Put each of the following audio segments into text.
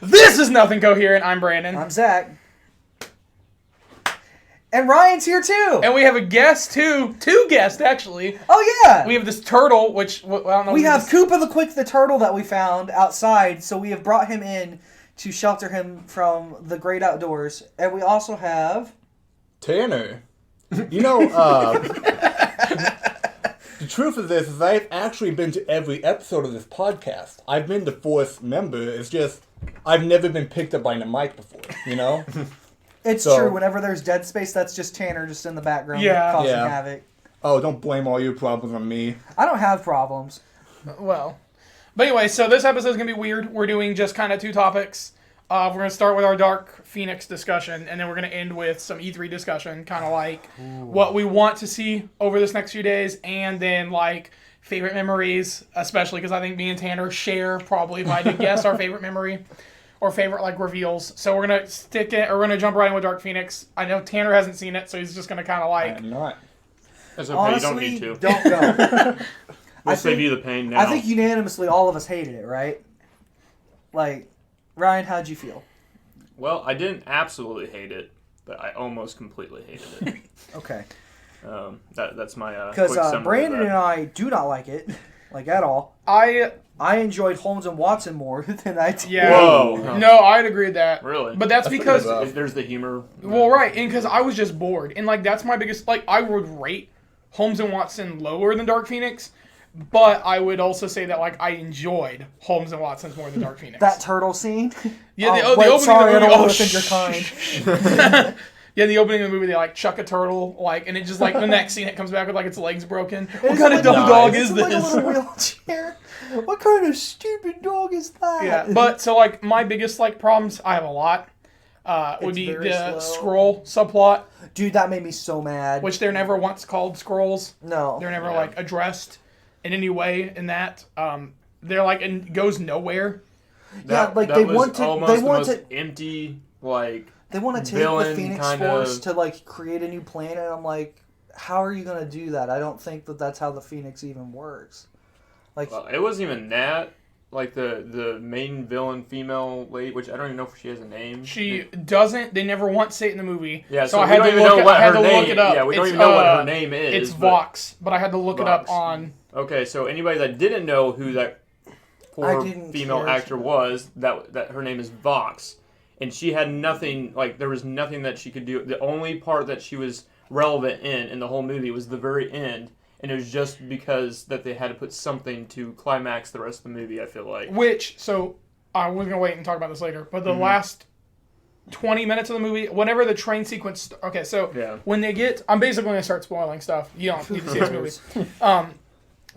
This is Nothing Coherent. I'm Brandon. I'm Zach. And Ryan's here too. And we have a guest too. Two guests, actually. Oh, yeah. We have this turtle, which, well, I don't know. We have Koopa the Quick the turtle that we found outside, so we have brought him in to shelter him from the great outdoors. And we also have... Tanner. You know, the truth of this is I've actually been to every episode of this podcast. I've been the fourth member. It's just, I've never been picked up by the mic before, you know? It's true. Whenever there's dead space, that's just Tanner just in the background causing havoc. Oh, don't blame all your problems on me. I don't have problems. Well, but anyway, so this episode is going to be weird. We're doing just kind of two topics. We're going to start with our Dark Phoenix discussion, and then we're going to end with some E3 discussion, kind of like what we want to see over this next few days, and then like favorite memories, especially because I think me and Tanner share probably, if I did guess, our favorite memory. Or favorite like reveals. So we're gonna we're gonna jump right in with Dark Phoenix. I know Tanner hasn't seen it, so he's just gonna kind of like. I'm not. That's okay. Honestly, you don't need to. Don't go. We'll save you the pain now. I think unanimously all of us hated it, right? Like, Ryan, how'd you feel? Well, I didn't absolutely hate it, but I almost completely hated it. Okay. That's my Because quick summary Brandon of and I do not like it, like at all. I enjoyed Holmes and Watson more than I did. Yeah. Whoa. No, I'd agree with that. Really? But that's because there's the humor. well, right, and because I was just bored, and like that's my biggest like I would rate Holmes and Watson lower than Dark Phoenix, but I would also say that like I enjoyed Holmes and Watson's more than Dark Phoenix. That turtle scene. Yeah, the wait, opening sorry, of the movie. I don't want to think you're kind. Yeah, the opening of the movie, they like chuck a turtle, like, and it just like the next scene it comes back with like its legs broken. What kind of dumb dog is Like a this? little wheelchair. What kind of stupid dog is that? Yeah, but so like my biggest like problems, I have a lot. Would It's be very the slow. scroll subplot, Dude, that made me so mad. which they're never once called scrolls. No. They're never like addressed in any way in that. They're like and goes nowhere. Yeah, like they want to. Almost They the want most to. empty like. They want to take the villain Phoenix kind Force of- to like create a new planet. I'm like, how are you gonna do that? I don't think that that's how the Phoenix even works. Like, Well, it wasn't even that. Like the main villain female lady, which I don't even know if she has a name. She doesn't. They never once say it in the movie. Yeah, so so I we had don't to even look. know what I had her to look name- it up. yeah, we don't It's, even know what her name is, It's but- Vox, but I had to look it up Vox. on. Okay, so anybody that didn't know who that I poor didn't female care. actor was, that her name is Vox, and she had nothing. Like there was nothing that she could do. The only part that she was relevant in the whole movie was the very end, and it was just because that they had to put something to climax the rest of the movie. I feel like. Which so I was gonna wait and talk about this later, but the last 20 minutes of the movie, whenever the train sequence. Okay, so Yeah. when they get, I'm basically gonna start spoiling stuff. You don't need to see this movie.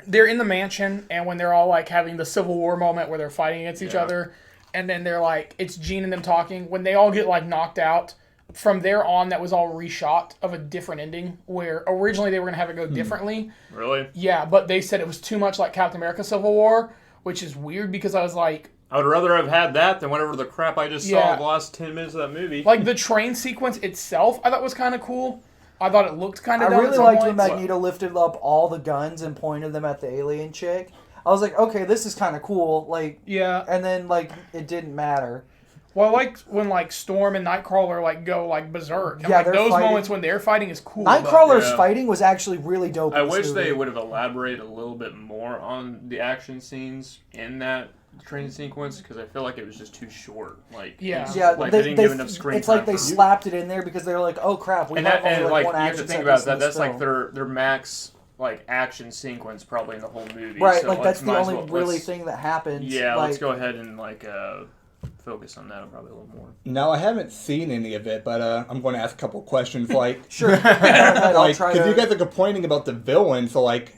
They're in the mansion, and when they're all like having the Civil War moment where they're fighting against each other, and then they're like, it's Jean and them talking. When they all get like knocked out, from there on, that was all reshot of a different ending. Where originally they were gonna have it go differently. Really? Yeah, but they said it was too much like Captain America: Civil War, which is weird because I was like. I would rather have had that than whatever the crap I just saw in the last 10 minutes of that movie. Like the train sequence itself, I thought was kind of cool. I thought it looked kind I of dumb. really liked when Magneto lifted up all the guns and pointed them at the alien chick. I was like, okay, this is kind of cool. Like, Yeah. and then like it didn't matter. Well, I liked when like Storm and Nightcrawler like go like berserk. And, Yeah, like, they're those fighting. moments when they're fighting is cool. Nightcrawler's Yeah. fighting was actually really dope. I in this wish movie. they would have elaborated a little bit more on the action scenes in that train sequence because I feel like it was just too short. Like Yeah. Yeah, like they didn't give enough screen it's time. like they for- slapped it in there because they were like, "Oh crap, we and have that only and like like one you have action to think set about piece in that. this That's like film." their max like action sequence probably in the whole movie. Right, So like that's the might as only well- really let's- thing that happens. Yeah, like, let's go ahead and like focus on that probably a little more. Now, I haven't seen any of it, but I'm going to ask a couple questions. Like, Sure, go ahead, I'll like, try because to. you guys are complaining about the villain, so like,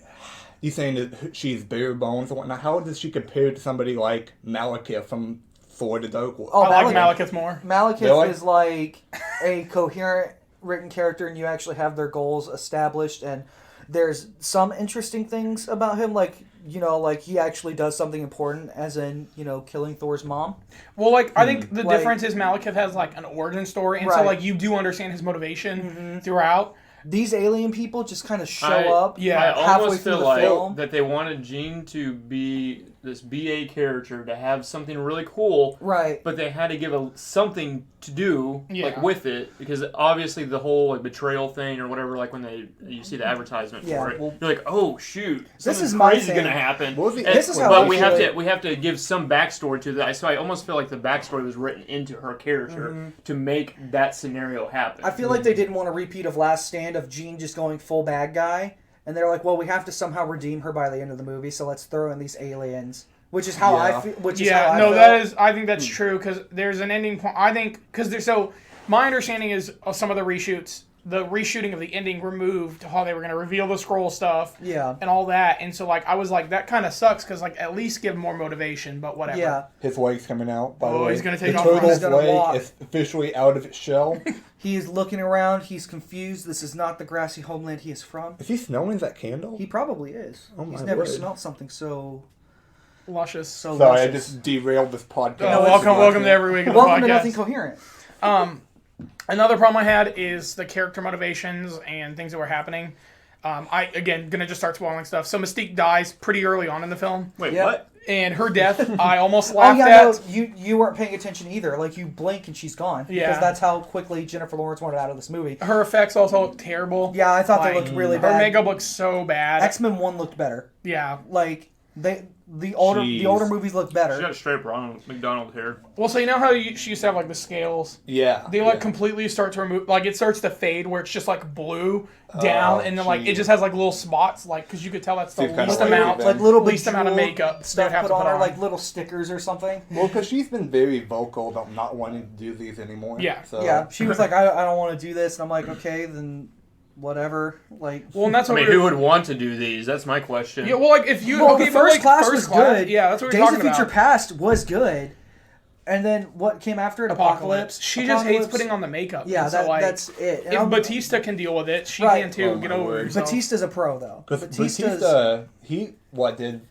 you saying that she's bare bones and whatnot. How does she compare to somebody like Malekith from Thor: The Dark World? Oh, I like Malekith. Malekith more. Malekith Really? is like a coherent written character, and you actually have their goals established, and there's some interesting things about him, like, you know, like he actually does something important, as in, you know, killing Thor's mom. Well, like I think the Like- difference is Malekith has like an origin story, and so Right. like you do understand his motivation throughout. These alien people just kind of show I- up Yeah, I halfway almost through feel the like film. that they wanted Jean to be this BA character to have something really cool, Right. but they had to give something to do Yeah. like with it, because obviously the whole like betrayal thing or whatever, like when you see the advertisement Yeah, for it, well, you're like, oh shoot, this something is my crazy thing. gonna happen. What was the And- This is how but I we feel have it. to we have to give some backstory to that. So I almost feel like the backstory was written into her character to make that scenario happen. I feel like they didn't want a repeat of Last Stand of Jean just going full bad guy, and they're like, well, we have to somehow redeem her by the end of the movie, so let's throw in these aliens, which is how I Yeah. feel. Which is how Yeah, I no, felt. that is. I think that's true because there's an ending point. I think because there's so. My understanding is of some of the reshoots, the reshooting of the ending removed how they were going to reveal the scroll stuff. Yeah. And all that, and so like I was like that kind of sucks because like at least give more motivation, but whatever. Yeah. His leg's coming out, by the Oh, way. he's gonna take the off turtle's He's gonna leg walk. is officially out of its shell. He's looking around. He's confused. This is not the grassy homeland he is from. Is he smelling that candle? He probably is. Oh my He's never word. smelled something so Luscious. so. Sorry, I luscious. just derailed this podcast. Oh, welcome to every week of the Welcome to podcast. Nothing Coherent. Another problem I had is the character motivations and things that were happening. I again gonna just start spoiling stuff. So Mystique dies pretty early on in the film, Wait, Yeah. what? and her death I almost Oh laughed yeah, at. no, you weren't paying attention either. Like you blink and she's gone. Yeah. Because that's how quickly Jennifer Lawrence wanted out of this movie. Her effects also look terrible. Yeah, I thought they Like, looked really Her bad. makeup looks so bad. X-Men 1 looked better. Yeah. Like the older Jeez. movies looked She better. got straight Ronald McDonald hair. Well, so you know how she used to have like the scales? Yeah. They like yeah. completely start to remove, like it starts to fade where it's just like blue down, and then like it geez. just has like little spots, like because you could tell that's the Seems kinda least weird amount, then. Like little least amount of bejeweled makeup they stuff would have put to on put her, on. like little stickers or something. Well, because she's been very vocal about not wanting to do these anymore. Yeah. So. Yeah, she was like, I don't want to do this, and I'm like, okay, then whatever. Like, Well, and that's I what mean, we who were- would want to do these? That's my question. Yeah, well, like if you well, okay, the but, first like, class first was class, good. Yeah, that's what we're Days talking of Future about. Past was good, and then what came after it? Apocalypse. She just hates Apocalypse. putting on the makeup. Yeah, and so, like, that's it. And if I'm- Batista can deal with it, she Right. can too. Oh, Get my over word. yourself. Batista's a pro though. Because Batista's Batista, he, did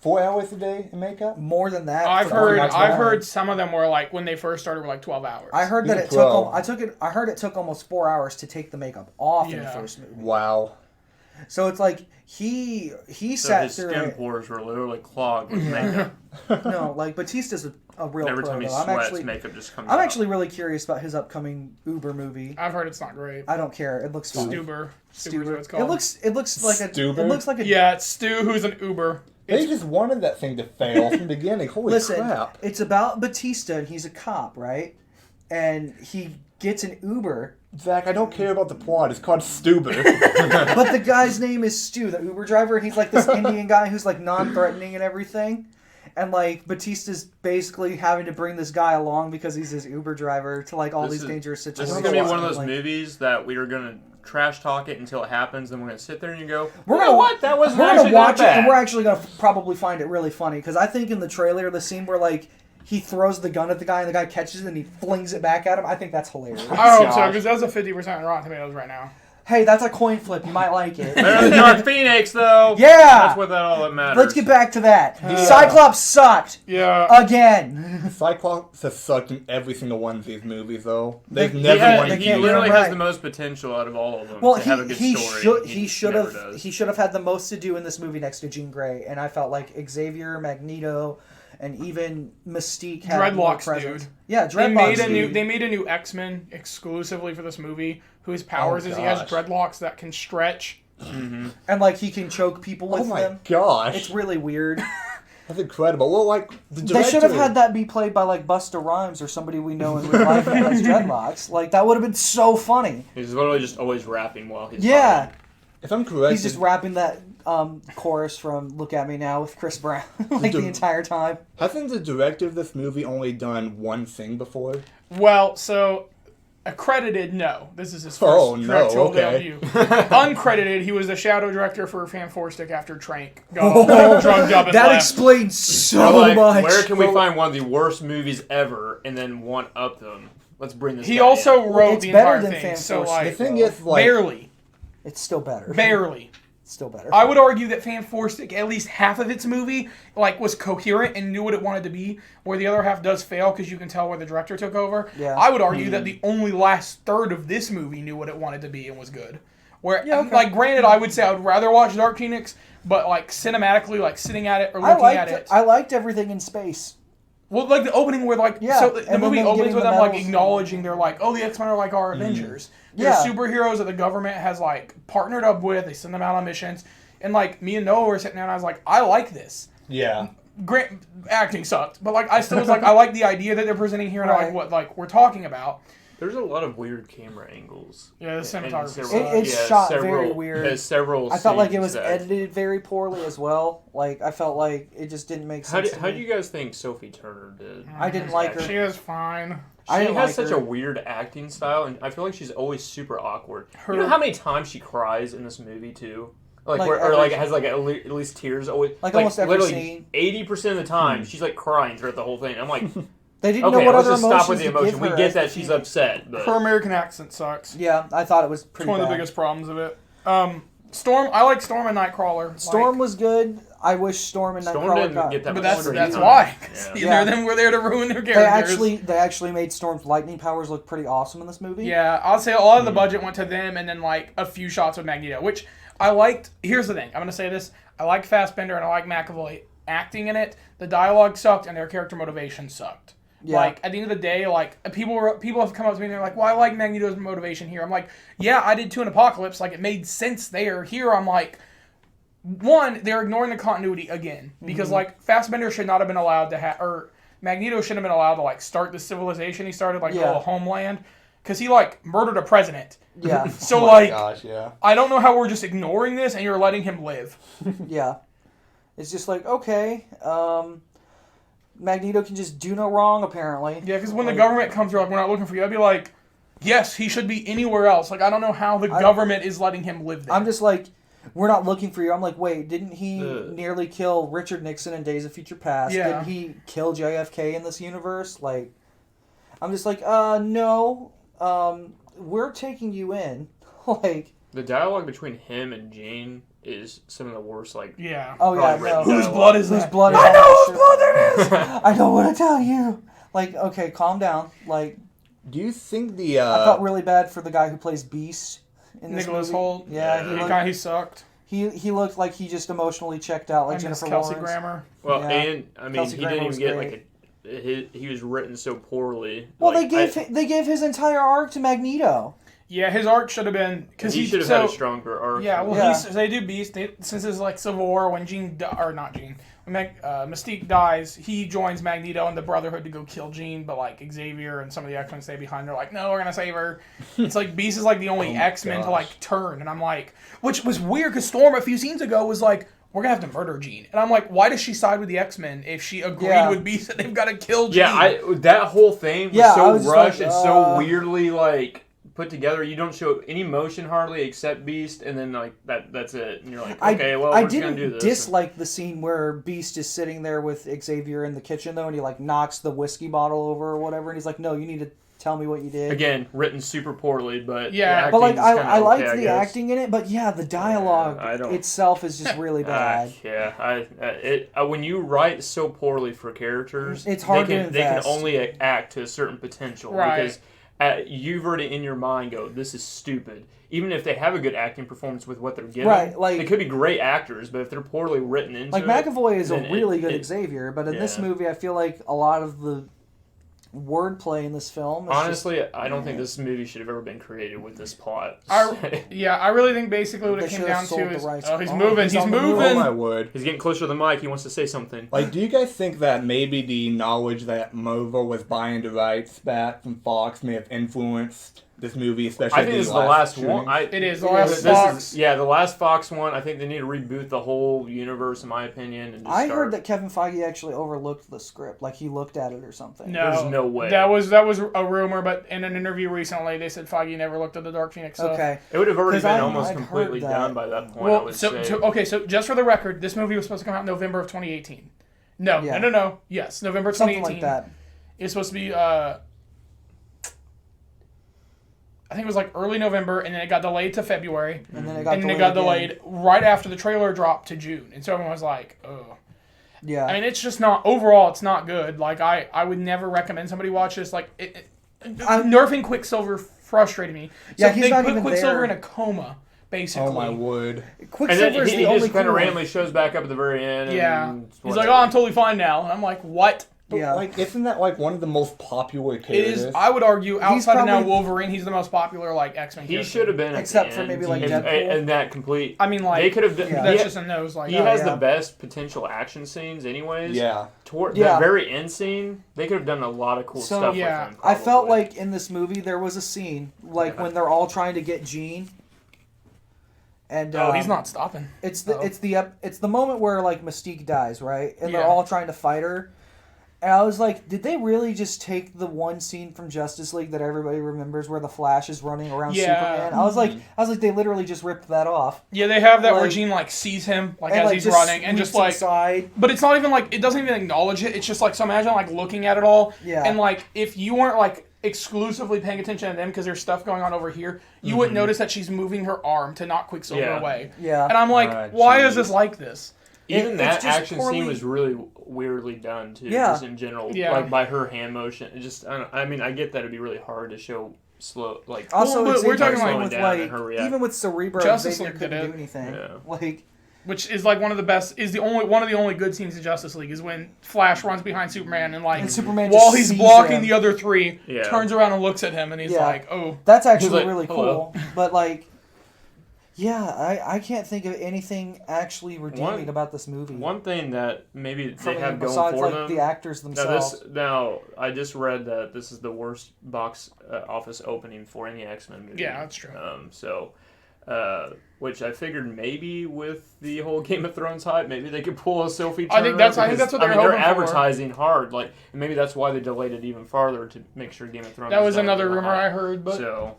4 hours a day in makeup? more than that. I've for heard. Onyx I've Valley. heard some of them were like when they first started were like 12 hours. I heard that He's a it took. pro. I heard it took almost 4 hours to take the makeup off in the Yeah. first movie. Wow. So it's like he So sat his through skin it. pores were literally clogged with makeup. No, like Batista's a real Every pro. time he though. sweats, makeup just comes I'm out. actually really curious about his upcoming Uber movie. I've heard it's not great. I don't care. It looks fun. Stuber. Stuber's what it's called. It looks like a. Stuber? It looks like a. Yeah, it's Stu who's an Uber. They just wanted that thing to fail from the beginning. Holy Listen, crap. it's about Batista and he's a cop, right? And he gets an Uber, Zach, I don't care about the plot. It's called Stuber. but the guy's name is Stu, the Uber driver, and he's like this Indian guy who's like non-threatening and everything. And like Batista's basically having to bring this guy along because he's his Uber driver to like all This these is- dangerous This situations. is gonna be one of those Like, movies that we are gonna trash talk it until it happens, then we're gonna sit there and you go, We're you know gonna what? That wasn't We're actually gonna watch that it, bad. and we're actually gonna probably find it really funny because I think in the trailer, the scene where like he throws the gun at the guy and the guy catches it and he flings it back at him, I think that's hilarious. I hope so Gosh. because that's a 50% on Rotten Tomatoes right now. Hey, that's a coin flip. You might like it. Better than Dark Phoenix, though. Yeah! That's what that all that matters. Let's get back to that. Cyclops sucked Yeah. again. Cyclops has sucked in every single one of these movies, though. They've They- never had- won they He can't literally get 'em has right. the most potential out of all of them Well, to have a good he story. should never have does. he should have had the most to do in this movie next to Jean Grey, and I felt like Xavier, Magneto, and even Mystique had more Dreadlocks, presence. dude. Yeah, They Dreadlocks. made a new X-Men exclusively for this movie. Whose powers is he has gosh. dreadlocks that can stretch. and like he can choke people with Oh my them. gosh. It's really weird. That's incredible. Well, like, the director... They should have had that be played by like Busta Rhymes or somebody we know in real life that has dreadlocks. Like that would have been so funny. He's literally just always rapping while he's Yeah, fighting. If I'm correct... he's just rapping that chorus from "Look at Me Now" with Chris Brown like the entire time. Hasn't the director of this movie only done one thing before? Well, so accredited, no. This is his first Oh, no, directorial okay. debut. Uncredited, he was the shadow director for Fan Four Stick after Trank got drugged up and That left. explains I'm so like, much. where can we find one of the worst movies ever and then one up them? Let's bring this He guy also in. wrote It's the better entire than thing, Fan so Four The like thing is, like... barely, It's still better. barely. Still better. I would argue that Fan Four Stick, at least half of its movie, like was coherent and knew what it wanted to be, where the other half does fail because you can tell where the director took over. Yeah. I would argue that the only last third of this movie knew what it wanted to be and was good. Where, Yeah, okay. like, granted, I would say I would rather watch Dark Phoenix, but like cinematically, like sitting at it or looking at it. I liked everything in space. Well, like the opening where like Yeah, so the and then movie them opens getting with the them like medals. acknowledging they're like, oh, the X-Men are like our Avengers. They're Yeah. superheroes that the government has like partnered up with. They send them out on missions, and like me and Noah were sitting there, and I was like, I like this. Yeah. Great acting sucked, but like I still was like, I like the idea that they're presenting here, and I like Right. what like we're talking about. There's a lot of weird camera angles. Yeah, the And cinematography. several- It's shot several- very weird. There's several I felt like it scenes was that- edited very poorly as well. Like I felt like it just didn't make sense. How do to you me. guys think Sophie Turner did? I didn't like her. She was fine. I She didn't has like such her. a weird acting style, and I feel like she's always super awkward. Her- You know how many times she cries in this movie too? Like, Like where, or every- like it has like at least tears always. Like almost every literally scene. 80% of the time, she's like crying throughout the whole thing. I'm like, They didn't okay, know what let's other just emotions stop with the to emotion. give We her get as that the she's female. upset, but Her American accent sucks. Yeah, I thought it was It's pretty one of the bad. biggest problems of it. Storm, I like Storm and Nightcrawler. Storm like, was good. I wish Storm and Storm Nightcrawler didn't got. get that but much that's screen that's time. why. 'Cause Yeah. Either of them were there to ruin their They characters. actually made Storm's lightning powers look pretty awesome in this movie. Yeah, I'll say a lot of the budget went to them, and then like a few shots with Magneto, which I liked. Here's the thing: I'm gonna say this. I like Fassbender and I like McAvoy acting in it. The dialogue sucked, and their character motivation sucked. Yeah. Like at the end of the day, like people have come up to me and they're like, "Well, I like Magneto's motivation here." I'm like, "Yeah, I did too in Apocalypse. Like it made sense there." Here, I'm like, one, they're ignoring the continuity again because like Fassbender should not have been allowed to have, or Magneto shouldn't have been allowed to like start the civilization he started, like the Yeah. little homeland, because he like murdered a president. Yeah, So Oh my like, gosh, yeah. I don't know how we're just ignoring this and you're letting him live. yeah. It's just like okay, Magneto can just do no wrong apparently. Yeah, because when the Like, government comes through, like we're not looking for you, I'd be like, yes, he should be anywhere else. Like I don't know how the government is letting him live there. I'm just like, we're not looking for you. I'm like, wait, didn't he Ugh. nearly kill Richard Nixon in Days of Future Past? Yeah. Didn't he kill JFK in this universe? Like, I'm just like, no, we're taking you in. Like, the dialogue between him and Jean is some of the worst. Like, yeah. oh yeah, Probably no. written Whose dialogue. blood is Whose that? blood is I on know that whose shirt? blood that is. I don't want to tell you. Like, okay, calm down. Like, Do you think the I felt really bad for the guy who plays Beast in this Nicholas movie. Holt. Yeah, Yeah. He sucked. he looked like he just emotionally checked out, like I miss Jennifer Kelsey Lawrence. Grammer. well, Yeah. and I mean, Kelsey he Grammer didn't was even get great. like he was written so poorly. Well, like, they gave his entire arc to Magneto. Yeah, his arc should have been because he should have had a stronger arc. Yeah, well, Yeah. they do Beast. Since it's like Civil War, when Mystique dies, he joins Magneto and the Brotherhood to go kill Jean, but like Xavier and some of the X-Men stay behind. They're like, no, we're gonna save her. It's like Beast is like the only Oh my X-Men to gosh. like turn, and I'm like, which was weird because Storm a few scenes ago was like, we're gonna have to murder Jean, and I'm like, why does she side with the X-Men if she agreed Yeah. with Beast that they've got to kill Jean? Yeah, that whole thing was Yeah, I so was just rushed like, and so weirdly like put together. You don't show any emotion hardly except Beast, and then like that's it. And you're like, okay, well, I we're just gonna didn't do this. dislike the scene where Beast is sitting there with Xavier in the kitchen though, and he like knocks the whiskey bottle over or whatever, and he's like, "No, you need to tell me what you did." Again, written super poorly, but Yeah. the But like, acting's kinda I liked okay, the guess. acting in it, but yeah, the dialogue I don't- itself is just really bad. When you write so poorly for characters, It's hard they to can, they can invest. only act to a certain potential Right. because you've already in your mind go, this is stupid. Even if they have a good acting performance with what they're given, Right, like- they could be great actors, but if they're poorly written into Like it, McAvoy is a then really good Xavier, but in this yeah. movie, I feel like a lot of the wordplay in this film is honestly, I don't think this movie should have ever been created with this plot. I really think basically what They it came should down have sold to the is, rights. oh, he's Oh, moving, he's he's on the move. Oh moving. my word. He's getting closer to the mic. He wants to say something. Like, do you guys think that maybe the knowledge that Marvel was buying the rights back from Fox may have influenced this movie, especially I think this is the last one. It is the Yeah, last this Fox. The last Fox one. I think they need to reboot the whole universe, in my opinion. And just I start. heard that Kevin Feige actually overlooked the script, like he looked at it or something. No, There's no way. That was a rumor, but in an interview recently, they said Feige never looked at the Dark Phoenix stuff. Okay. It would have already 'Cause been I'd almost heard completely that. done by that point. I Well, would so say. so just for the record, this movie was supposed to come out in November of 2018. No, Yeah. no. Yes, November Something 2018. like that. It's supposed to be. I think it was like early November, and then it got delayed to February, And then it got and then delayed. it got again. delayed right after the trailer dropped to June, and so everyone was like, "Oh." Yeah. I mean, it's just not overall. It's not good. Like I would never recommend somebody watch this. Like nerfing Quicksilver frustrated me. So Yeah, he's they not put even Quicksilver there. in a coma basically. Oh my word. And then Quicksilver's he the only just kind cool of one. randomly shows back up at the very end. Yeah. And He's like, oh, I'm totally fine now. And I'm like, what? But, Yeah. like, isn't that like one of the most popular It characters? is, I would argue, outside of now probably- Wolverine, he's the most popular, like, X-Men He character. should have been at Except the for end. maybe, like, If- Deadpool. and that complete. I mean, like, they could have. Yeah. that's just a nose. Like, He Oh, has yeah. the best potential action scenes, anyways. Yeah. Toward Yeah. the very end scene, they could have done a lot of cool So, stuff yeah. with him. I felt probably. like in this movie there was a scene like when they're all trying to get Jean, and oh, he's not stopping. It's the Oh. it's the moment where like Mystique dies, right? And they're Yeah. all trying to fight her. And I was like, did they really just take the one scene from Justice League that everybody remembers where the Flash is running around Yeah. Superman? I was like, they literally just ripped that off. Yeah, they have that where Like- Jean, like, sees him, like, And as like he's just running, and just, sweeps like... inside. But it's not even, like, it doesn't even acknowledge it. It's just, like, so imagine, like, looking at it all. Yeah. And, like, if you weren't, like, exclusively paying attention to them because there's stuff going on over here, you wouldn't notice that she's moving her arm to knock Quicksilver Yeah. away. Yeah. And I'm like, Ah, why is jeez. this like this? Even it's that just action poorly- scene was really weirdly done too. Yeah. Just in general, Yeah. like by her hand motion. It just, I mean, I get that it'd be really hard to show slow, like. Also, Well, it's but we're talking, interesting like, with slowing down and her like react. even with Cerebro, Justice Xavier League did couldn't it. do anything. Yeah. Like Which is like one of the best, is the only one of the only good scenes in Justice League is when Flash runs behind Superman and like And Superman while just he's sees blocking him. the other three, Yeah. turns around and looks at him and he's Yeah. like, oh. that's actually like, really "Hello." cool. But like, yeah, I can't think of anything actually redeeming about this movie. One thing that maybe From they have going besides for like them. the actors Now themselves. now I just read that this is the worst box office opening for any X-Men movie. Yeah, that's true. Which I figured maybe with the whole Game of Thrones hype, maybe they could pull a Sophie I think Turner. that's what I they're mean, they're hoping for. advertising hard, like and maybe that's why they delayed it even farther to make sure Game of Thrones. That was done another with rumor hype. I heard, but So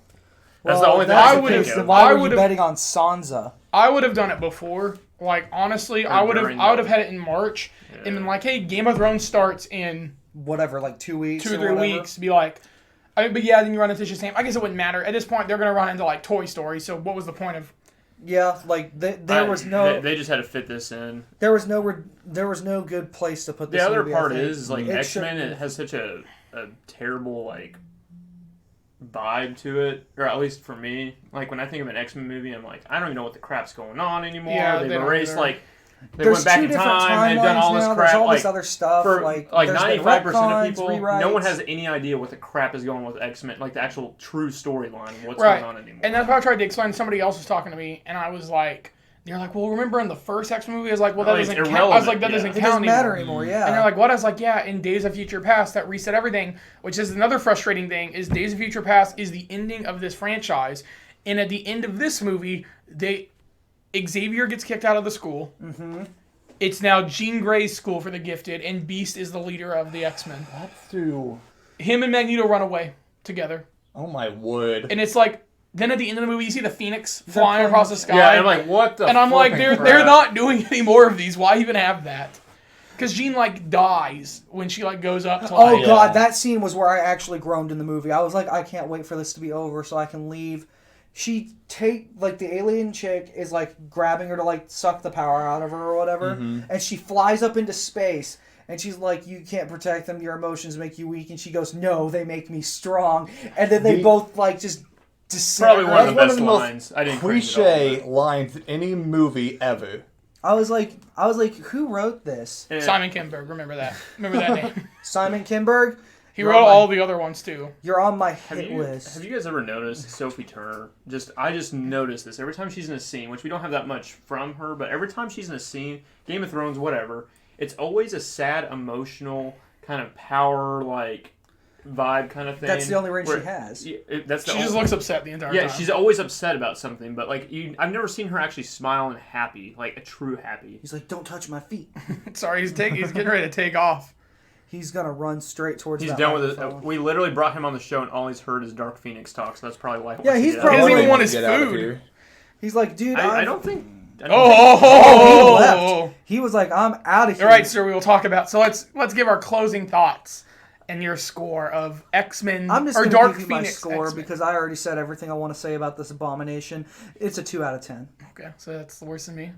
that's Well, the only thing that's I the could would've- case, think then of. why I were you would've- betting on Sansa? I would have done it before. Like honestly, I would during have the- had it in March and been like, hey, Game of Thrones starts in Whatever, like 2 weeks, 2 or or 3 whatever. weeks. Be like, I mean, but yeah, then you run into Shazam. I guess it wouldn't matter at this point. They're gonna run into like Toy Story. So what was the point of? Yeah, like there was no, They just had to fit this in. there was no good place to put this. The other movie, I part think. is like It X-Men. should- It has such a terrible like vibe to it, or at least for me. Like when I think of an X-Men movie, I'm like, I don't even know what the crap's going on anymore. Yeah, They've they don't erased either. like they There's went back two in different time. They've done all timelines this now, crap. There's all Like this other stuff. for like like there's been 95% of retcons, people, rewrites. no one has any idea what the crap is going on with X-Men, like the actual true storyline, and what's Right. going on anymore. And that's what I tried to explain. Somebody else was talking to me, and I was like, they're like, well, remember in the first X-Men movie? I was like, well, that Oh, it's doesn't count. I was irrelevant, like, that yeah. doesn't It count doesn't matter anymore. anymore. Yeah. And they're like, what? I was like, yeah, in Days of Future Past, that reset everything, which is another frustrating thing, is Days of Future Past is the ending of this franchise. And at the end of this movie, Xavier gets kicked out of the school. Mm-hmm. It's now Jean Grey's school for the gifted, and Beast is the leader of the X-Men. That's through. Him and Magneto run away together. Oh my word. And it's like, then at the end of the movie, you see the Phoenix flying playing- across the sky. yeah, I'm like, what the? and I'm like, flipping they're crap? not doing any more of these. Why even have that? Because Jean like dies when she like goes up to Oh like. god, that scene was where I actually groaned in the movie. I was like, I can't wait for this to be over so I can leave. She the alien chick is like grabbing her to like suck the power out of her or whatever, and she flies up into space. And she's like, you can't protect them. Your emotions make you weak. And she goes, no, they make me strong. And then they The- both like just disintegrate. Probably one of the That's best most lines. I didn't cringe at all, cliche lines in any movie ever. I was like, who wrote this? but- Simon Kinberg, remember that? Remember that name? Simon Kinberg. He You're wrote on my- all the other ones too. You're on my Have hit you, list. have you guys ever noticed Sophie Turner? I just noticed this every time she's in a scene, which we don't have that much from her, but every time she's in a scene, Game of Thrones, whatever, it's always a sad, emotional kind of power like vibe kind of thing. That's the only range where- she has. Yeah, that's the She just only- looks upset the entire Yeah, time. she's always upset about something, but like I've never seen her actually smile and happy, like a true happy. He's like, don't touch my feet. Sorry, he's getting ready to take off. He's gonna run straight towards. He's that done with it. microphone. We literally brought him on the show, and all he's heard is Dark Phoenix talk. So that's probably why. He Yeah, wants to he's get probably- out. He doesn't even want to his get out of food. here. He's like, dude, I don't think. I don't Oh, he left. He was like, I'm out of here. All right, sir. We will talk about. So let's give our closing thoughts and your score of X-Men I'm just or gonna Dark give you my Phoenix score X-Men. because I already said everything I want to say about this abomination. It's a 2 out of 10. Okay, so that's worse than me.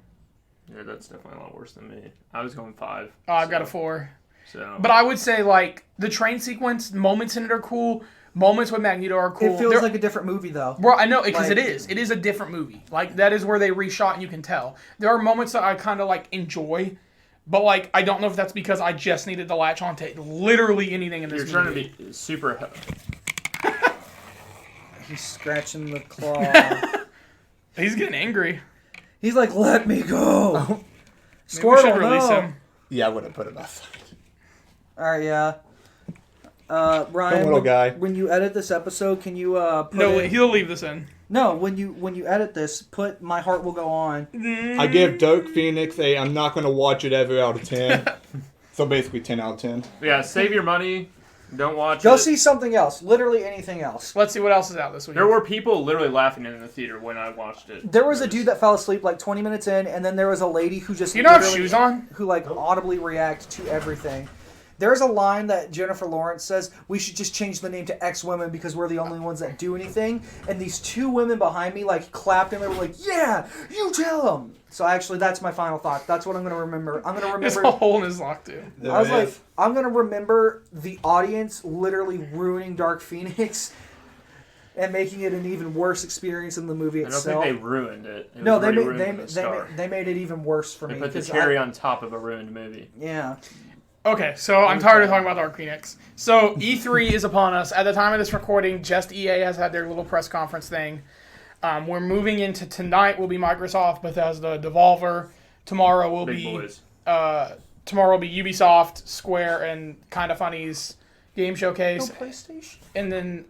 Yeah, that's definitely a lot worse than me. I was going 5. Oh, I've got a 4. So, But I would say like the train sequence moments in it are cool, Moments with Magneto are cool. It feels There- like a different movie though. Bro, I know, because Like- it is. It is a different movie. Like, that is where they reshot, and you can tell. There are moments that I kind of, like, enjoy, but, like, I don't know if that's because I just needed to latch on to literally anything in this You're trying to movie. be super. He's scratching the claw. He's getting angry. He's like, "Let me go." Maybe we Squirtle, should release no. him. Yeah, I would have put it outside. All right, yeah. Ryan, Come, little guy. when you edit this episode, can you put No, in- he'll leave this in. No, when you edit this, put "My Heart Will Go On." I give Dark Phoenix a I'm not going to watch it ever out of 10. So basically 10 out of 10. Yeah, save your money. Don't watch Go it. see something else. Literally anything else. Let's see what else is out this week. There were people literally laughing in the theater when I watched it. There was a dude that fell asleep like 20 minutes in, and then there was a lady who just Do you not have literally- shoes on? who like audibly react to everything. There's a line that Jennifer Lawrence says, "We should just change the name to X Women because we're the only ones that do anything." And these two women behind me like clapped and they were like, "Yeah, you tell them." So actually, that's my final thought. That's what I'm gonna remember. I'm gonna There's remember. a hole in his lock, too. I was like, I'm gonna remember the audience literally ruining Dark Phoenix and making it an even worse experience in the movie I don't itself. think they ruined it. It No, was they already made ruined from the start. they made it even worse for They me. put the 'cause cherry on top of a ruined movie. Yeah. Okay, so I'm tired of talking about Dark Phoenix. So E3 is upon us. At the time of this recording, just EA has had their little press conference thing. We're moving into tonight will be Microsoft, Bethesda, Devolver. Tomorrow will Big be boys. tomorrow will be Ubisoft, Square, and Kinda Funny's game No showcase, PlayStation. and then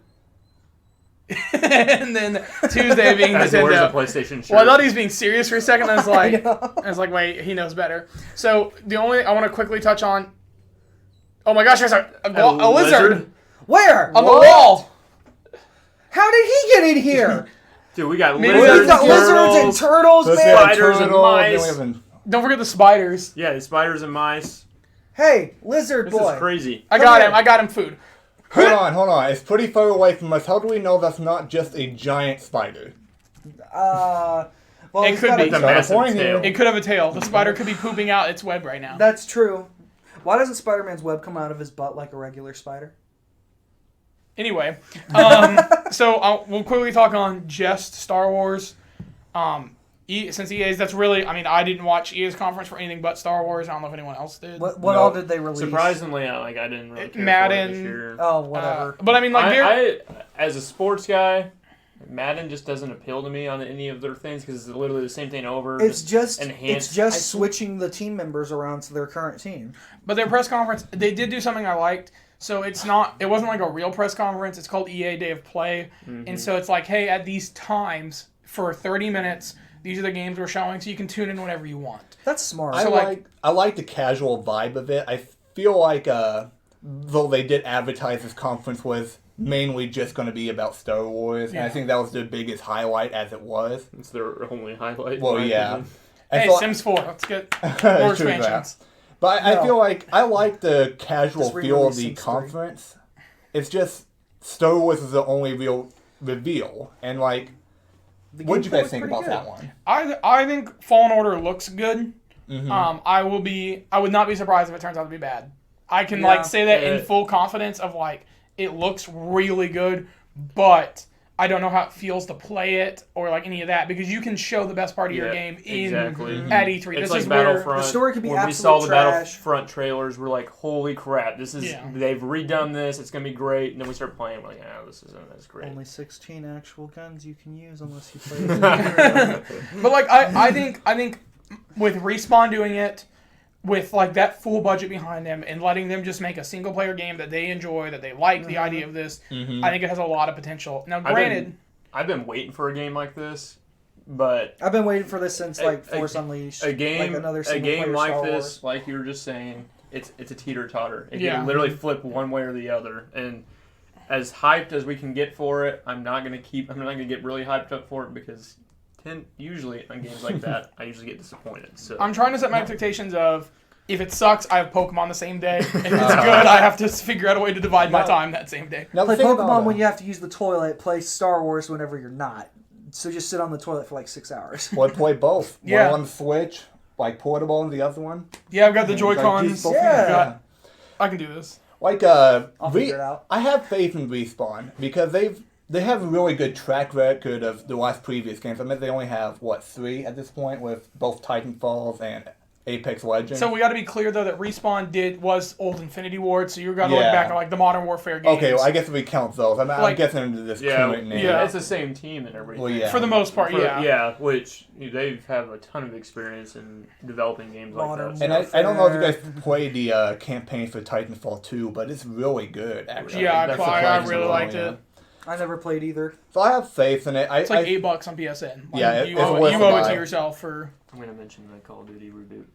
and then Tuesday being Guys, where's the Nintendo. PlayStation shirt? Well, I thought he was being serious for a second. I was like, know. wait, he knows better. So the only I want to quickly touch on. Oh my gosh, there's a lizard Where? on the wall. How did he get in here? Dude, we got Maybe lizards, We've got lizards and turtles, Let's man. have Spiders and turtle, mice. then we have Don't forget the spiders. Yeah, the spiders and mice. Hey, lizard This boy. is crazy. I Come got here. him. I got him food. Hold on. It's pretty far away from us. How do we know that's not just a giant spider? Well, It he's could got be. a- It's a Got a massive point tail. here. It could have a tail. The spider could be pooping out its web right now. That's true. Why doesn't Spider-Man's web come out of his butt like a regular spider? Anyway, so we'll quickly talk on just Star Wars. Since EA's, that's really, I mean, I didn't watch EA's conference for anything but Star Wars. I don't know if anyone else did. What No. all did they release? Surprisingly, I didn't really care Madden. for it this year. Oh, whatever. But I mean, like, I, as a sports guy, Madden just doesn't appeal to me on any of their things because it's literally the same thing over. it's just enhanced. it's just switching the team members around to their current team. but their press conference, they did do something I liked. So it wasn't like a real press conference. It's called EA Day of Play. And so it's like, hey, at these times for 30 minutes, these are the games we're showing, so you can tune in whenever you want. That's smart. So, like- I like the casual vibe of it. I feel like though they did advertise this conference was mainly just going to be about Star Wars, and I Yeah. think that was their biggest highlight as it was. It's their only highlight. in Well, my yeah. opinion. I Hey, feel- Sims 4. Let's get more True that. expansions. But I No. feel like I like the casual Just feel of re-release the Sims 3. conference. It's just Star Wars is the only real reveal, and like, The what did you gameplay guys was think pretty about good. that one? I think Fallen Order looks good. Mhm. I would not be surprised if it turns out to be bad. I can Yeah. like say that in Yeah. full confidence of like it looks really good, but I don't know how it feels to play it or like any of that because you can show the best part of your game in exactly. at E3. It's this like is where Battlefront. The story could be when we saw absolute the trash. Battlefront trailers, we're like, "Holy crap! This is Yeah. they've redone this. It's gonna be great." And then we start playing, we're like, "Oh, this isn't as great." Only 16 actual guns you can use unless you play. But like I think with Respawn doing it with like that full budget behind them and letting them just make a single player game that they enjoy, that they like the idea of this, I think it has a lot of potential. Now granted, I've been waiting for a game like this, but I've been waiting for this since like A- Force Unleashed. a game, like another a single game player like Star this, Wars. like you were just saying, it's a teeter totter. It Yeah. can literally flip one way or the other. And as hyped as we can get for it, I'm not gonna get really hyped up for it because usually on games like that, I usually get disappointed. So I'm trying to set my expectations of if it sucks, I have Pokemon the same day. If it's good, I have to figure out a way to divide my time that same day. Now, Play the thing Pokemon about when you have to use the toilet. Play Star Wars whenever you're not. So just sit on the toilet for like 6 hours. well, I play both. Yeah. One on the Switch, like portable, and the other one. Yeah, I've got the Like, Joy-Cons. just both- Yeah. Got- I can do this. Like I'll figure it out. I have faith in Respawn because they have a really good track record of the last previous games. I mean, they only have 3 at this point with both Titanfalls and Apex Legends. So we got to be clear though that Respawn was old Infinity Ward, so you're gonna look Yeah. back at like the Modern Warfare games. Okay, well, I guess if we count those, I'm Like- guessing into this Yeah, current name. yeah. It's the same team and everything. Well, yeah. For the most part, yeah. Yeah, which they have a ton of experience in developing games Modern like that. And I don't know if you guys played the campaign for Titanfall 2, but it's really good, actually. Yeah, That's I surprisingly really well, liked yeah. it. I never played either. So I have faith in it. It's like $8 on PSN. Like, Yeah, you it's owe, worth you a owe it buy. to yourself for. I'm gonna mention the Call of Duty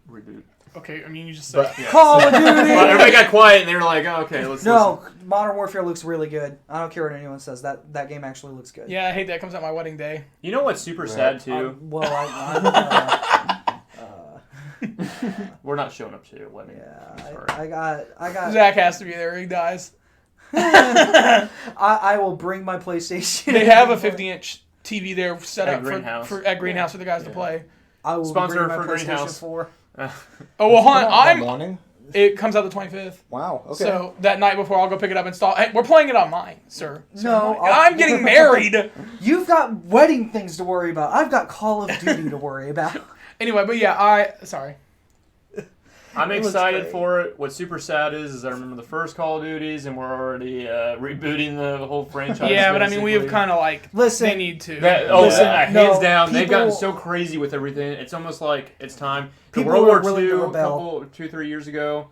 reboot. Okay, I mean you just said. But- Yeah. Call of Duty! Well, everybody got quiet and they were like, oh, "Okay, let's." No, Modern Warfare looks really good. I don't care what anyone says. That game actually looks good. Yeah, I hate that it comes out my wedding day. Listen. You know what's super sad too? We're not showing up to your wedding. Yeah, I got. Zach has to be there. He dies. I will bring my PlayStation. They have a 50-inch TV there set At up Greenhouse. at Greenhouse for the guys to play. I will Sponsor bring my for PlayStation Greenhouse. 4. Oh well, That hon, morning? it comes out the 25th. Wow, okay. So that night before, I'll go pick it up and install. Hey, we're playing it on mine, sir. No, I'm getting married. You've got wedding things to worry about. I've got Call of Duty to worry about. Anyway, but yeah, sorry. I'm It looks excited great. for it. What's super sad is I remember the first Call of Duties, and we're already rebooting the whole franchise. Yeah, but I mean, we have basically. kind of like Listen. they need to. Listen, hands no, down, they've gotten people- so crazy with everything. It's almost like it's time. The People World are War willing to II, rebel. 2-3 years ago.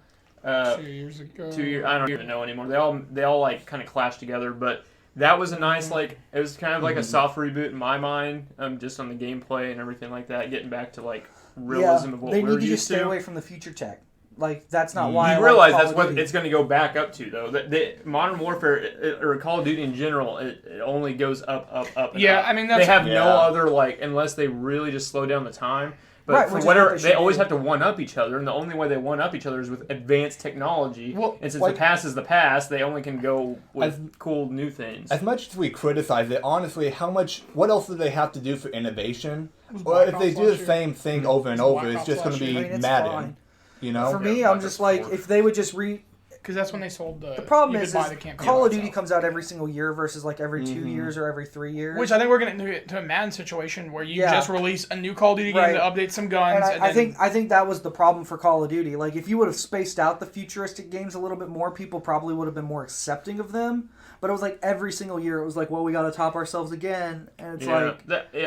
2 years ago. 2 years. I don't even know anymore. They all like kind of clashed together, but that was a nice like it was kind of like a soft reboot in my mind, just on the gameplay and everything like that, getting back to like realism of what they we're need to used just stay to. away from the future tech. Like that's not why. I You realize like that's Call of what Duty. it's going to go back up to, though. The Modern Warfare or Call of Duty in general, it only goes up, and Yeah, up. I mean, that's- they have no Yeah. other like unless they really just slow down the time. But Right, for which is whatever, what they they should always do. have to one up each other, and the only way they one up each other is with advanced technology. Well, and since like- the past is the past, they only can go with As- cool new things. As much as we criticize it, honestly, what else do they have to do for innovation? was Well, Black if they Ops do the last year. same thing over and It was over, Black it's Ops just going last to be year. I mean, it's Madden. fine. You know? For Yeah, me, I'm Black just Ops like 4. if they would just Because that's when they sold the. The problem you is, could buy the campaign Call of by Duty itself. comes out every single year versus like every 2 years or every 3 years. Which I think we're going to get to a Madden situation where you Yeah. just release a new Call of Duty game Right. to update some guns. and And I think that was the problem for Call of Duty. Like if you would have spaced out the futuristic games a little bit more, people probably would have been more accepting of them. But it was like every single year, it was like, well, we got to top ourselves again, and it's like,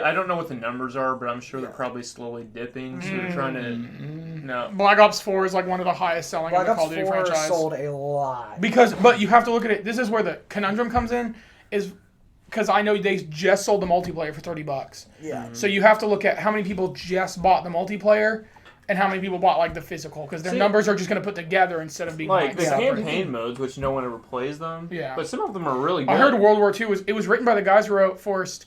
I don't know what the numbers are, but I'm sure they're probably slowly dipping. So they're trying to no. Black Ops 4 is like one of the highest selling Black of the Call Ops of Duty 4 franchise. sold a lot. But you have to look at it. This is where the conundrum comes in, is because I know they just sold the multiplayer for $30. Yeah. So you have to look at how many people just bought the multiplayer and how many people bought like the physical, because their See- numbers are just going to put together instead of being Like the separate. campaign modes, which no one ever plays them. Yeah. But some of them are really good. I heard World War II was written by the guys who wrote Forrest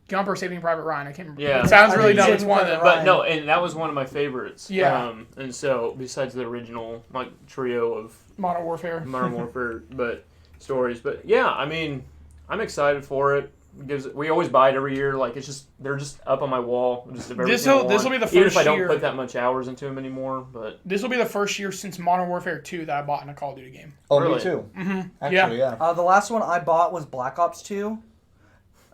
Gump or Saving Private Ryan. I can't remember. Yeah. It sounds I really think dumb. Saving It's one of Private them. Ryan. But no, and that was one of my favorites. Yeah. And so besides the original like trio of Modern Warfare. Modern Warfare, but stories. But yeah, I mean, I'm excited for it. We always buy it every year. Like they're just up on my wall. Just of everything I want. This'll be the Even if first I don't year- put that much hours into them anymore. But This will be the first year since Modern Warfare 2 that I bought in a Call of Duty game. Oh, Really? me too. Mm-hmm. Actually, yeah. The last one I bought was Black Ops 2.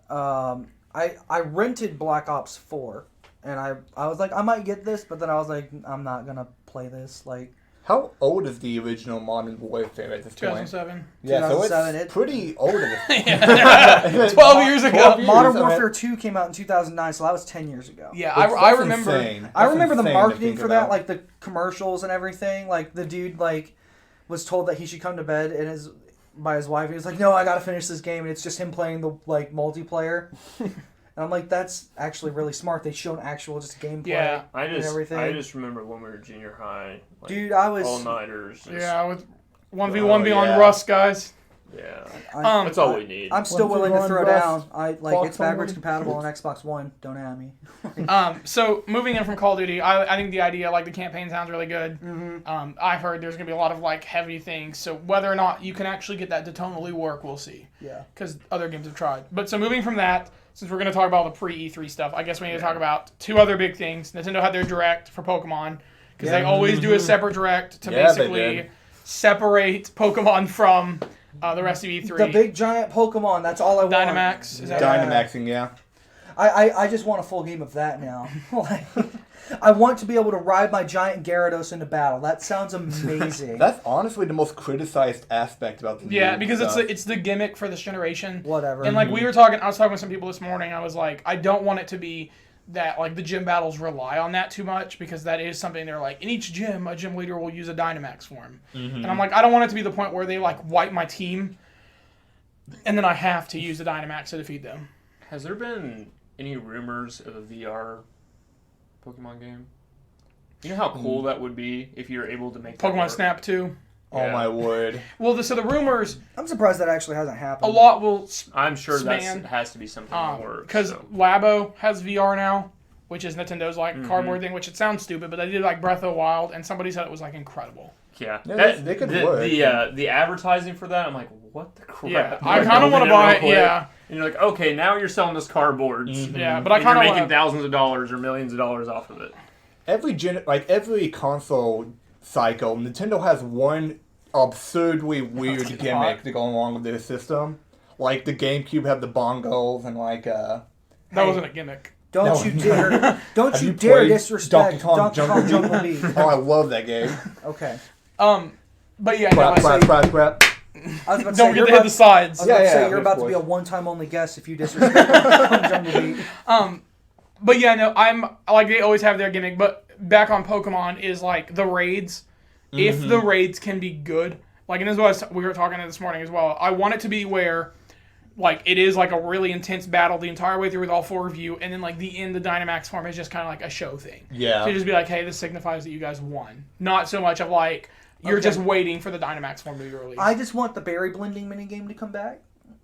I rented Black Ops 4, and I was like, I might get this, but then I was like, I'm not gonna play this. Like, How old is the original Modern Warfare at this point? 2007. Yeah, so 2007, it's it- pretty old at this 12 years ago. 12 years, Modern I mean- Warfare 2 came out in 2009, so that was 10 years ago. Yeah, Which- I that's remember. insane. I That's remember the insane to marketing think for that, about. like the commercials and everything. Like the dude was told that he should come to bed and by his wife. He was like, "No, I gotta finish this game," and it's just him playing the multiplayer. And I'm like, that's actually really smart. They showed actual just gameplay. Yeah. I just everything. remember when we were junior high, like, Dude, I was. all nighters. Yeah, with 1v1 Oh, beyond yeah. Rust, guys. Yeah. That's all we need. I'm still Once willing you to throw run down. Rust, It's Fox backwards only. compatible on Xbox One. Don't at me. So moving in from Call of Duty, I think the idea, like the campaign, sounds really good. Mm-hmm. I've heard there's gonna be a lot of like heavy things. So whether or not you can actually get that to tonally work, we'll see. Yeah. Because other games have tried. But so moving from that, since we're gonna talk about the pre-E3 stuff, I guess we need to talk about two other big things. Nintendo had their Direct for Pokemon because they always do a separate Direct to Yeah, they basically did. separate Pokemon from the rest of E3. The big giant Pokemon. That's all I want. Dynamax. Is that Yeah. Dynamaxing, yeah. I just want a full game of that now. Like, I want to be able to ride my giant Gyarados into battle. That sounds amazing. That's honestly the most criticized aspect about the Yeah, new because stuff. it's the gimmick for this generation. Whatever. And like I was talking with some people this morning. I was like, I don't want it to be that like the gym battles rely on that too much, because that is something they're like, in each gym, a gym leader will use a Dynamax form. And I'm like, I don't want it to be the point where they like wipe my team and then I have to use the Dynamax to defeat them. Has there been any rumors of a VR Pokemon game? You know how cool that would be if you're able to make that Pokemon work? Snap 2. Oh Yeah. my word. Well, so the rumors, I'm surprised that actually hasn't happened. a lot will I'm sure that Span. has to be something in the works. because So. Labo has VR now, which is Nintendo's like cardboard thing, which it sounds stupid, but they did like Breath of the Wild, and somebody said it was like incredible. Yeah, Yeah, they could work. The advertising for that, I'm like, what the crap? Yeah, Am I kind of want to building buy real it. quick? Yeah, And you're like, okay, now you're selling us cardboards. yeah, but I And kind you're of making want. thousands of dollars or millions of dollars off of it. Every console cycle, Nintendo has one absurdly weird gimmick to go along with their system. Like the GameCube had the bongos and like That wasn't a gimmick. Don't No. you dare! Don't Have you you dare played disrespect Donkey Kong Donkey Kong Jungle Jungle Beat. oh, I love that game. Okay. But yeah, no, Crap, I crap, say, crap, crap. I was about to don't say, forget you're to hit about, the sides. I was about to Yeah, say yeah, you're of about to be a course. one-time only guest if you disrespect Donkey Kong Jungle Beat. But yeah, no, I'm like they always have their gimmick. But back on Pokemon is like the raids. If the raids can be good, like, and this is what we were talking this morning as well. I want it to be where, like, it is like a really intense battle the entire way through with all four of you, and then like the end, the Dynamax form is just kind of like a show thing. Yeah. To just be like, hey, this signifies that you guys won. Not so much of like you're Okay. just waiting for the Dynamax form to be released. I just want the berry blending minigame to come back.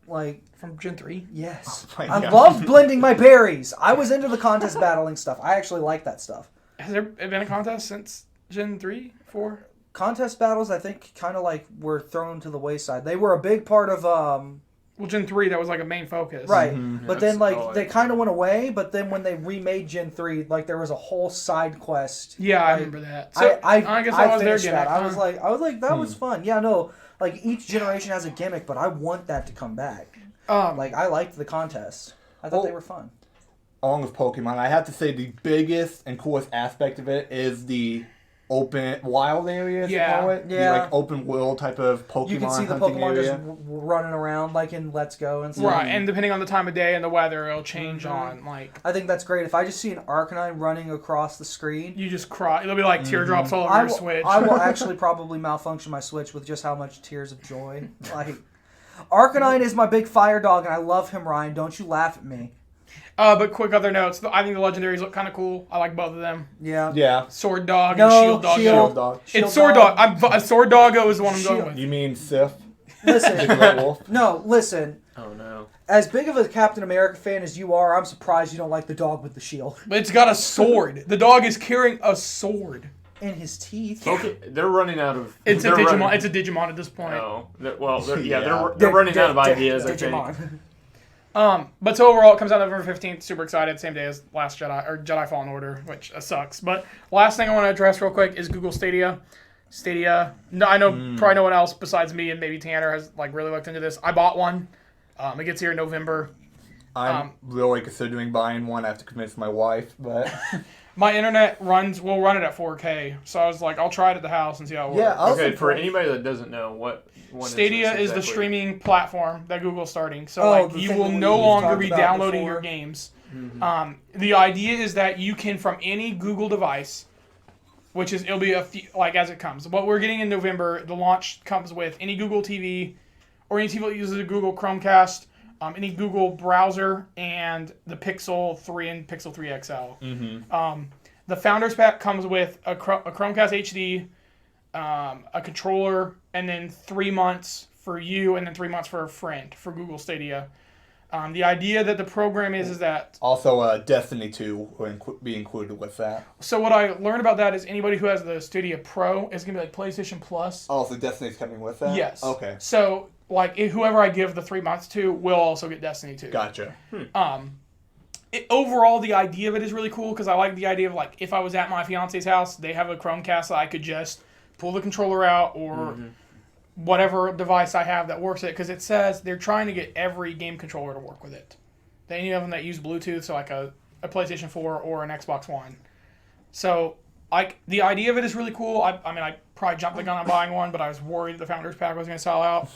Like, From Gen 3. yes. my I God. loved blending my berries. I was into the contest battling stuff. I actually like that stuff. Has there been a contest since Gen 3, 4? Contest battles, I think, kind of like were thrown to the wayside. They were a big part of Well, Gen 3, that was like a main focus. right, but then That's- like they kind of went away. But then when they remade Gen 3, like there was a whole side quest. Yeah, I Like, remember that. So, I guess that was their finished gimmick. that. I huh? was like that was fun. Yeah, no, like each generation has a gimmick, but I want that to come back. Like I liked the contests. I thought Well, they were fun. Along with Pokemon, I have to say the biggest and coolest aspect of it is the open wild areas. Yeah. You call it? Yeah. The, like open world type of Pokemon You can see the hunting Pokemon area. just running around like in Let's Go and stuff. Right, and depending on the time of day and the weather, it'll change Mm-hmm. on, like, I think that's great. If I just see an Arcanine running across the screen, you just cry. It'll be like teardrops all over I your will, Switch. I will actually probably malfunction my Switch with just how much tears of joy. Like, Arcanine is my big fire dog, and I love him, Ryan. Don't you laugh at me. But quick other notes. I think the legendaries look kind of cool. I like both of them. Yeah. Yeah. Sword Dog No, and Shield Dog. Shield. Shield Dog. Shield It's Sword Dog. Dog. Sword Doggo is the one I'm going Shield. with. You mean Sif? Listen, The Great Wolf? no, listen. Oh no. As big of a Captain America fan as you are, I'm surprised you don't like the dog with the shield But it's got a sword. The dog is carrying a sword. in his teeth. Okay, they're running out of. It's a they're Digimon. running- It's a Digimon at this point. Oh, well, they're, yeah, Yeah. they're running out of ideas. I think. Digimon. But so overall, it comes out November 15th. Super excited. Same day as Last Jedi or Jedi Fallen Order, which sucks. But last thing I want to address real quick is Google Stadia. Stadia. No, I know probably no one else besides me and maybe Tanner has like really looked into this. I bought one. It gets here in November. I'm really considering buying one. I have to convince my wife, but My internet will run it at 4K. So I was like, I'll try it at the house and see how it works. yeah. I'll Okay, for support- anybody that doesn't know, what Stadia is the exactly? streaming platform that Google's starting. So Oh, like the you thing will that no we've longer talked be about downloading before. your games. The idea is that you can from any Google device, which is it'll be a few, like as it comes. What we're getting in November, the launch comes with any Google TV or any TV that uses a Google Chromecast, any Google browser, and the Pixel 3 and Pixel 3 XL. The Founders Pack comes with a Chromecast HD, a controller, and then 3 months for you, and then 3 months for a friend for Google Stadia. The idea that the program is that Also, Destiny 2 will be included with that. so what I learned about that is anybody who has the Stadia Pro is gonna be like PlayStation Plus. Oh, so Destiny's coming with that? Yes. Okay. So like whoever I give the 3 months to will also get Destiny 2. Gotcha. Overall, the idea of it is really cool because I like the idea of like if I was at my fiance's house, they have a Chromecast that I could just pull the controller out or whatever device I have that works it, because it says they're trying to get every game controller to work with it. Any of them that use Bluetooth, so like a PlayStation 4 or an Xbox One. So the idea of it is really cool. I mean, I probably jumped the gun on buying one, but I was worried the Founders Pack was going to sell out.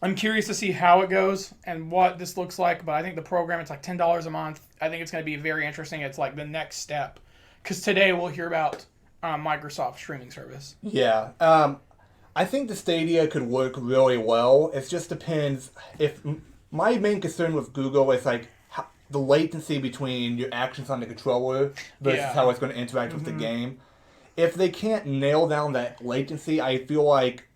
I'm curious to see how it goes and what this looks like, but I think the program, it's like $10 a month. I think it's going to be very interesting. It's like the next step. Because today we'll hear about Microsoft streaming service. Yeah. I think the Stadia could work really well. It just depends. My main concern with Google is like the latency between your actions on the controller versus how it's going to interact with the game. If they can't nail down that latency, I feel like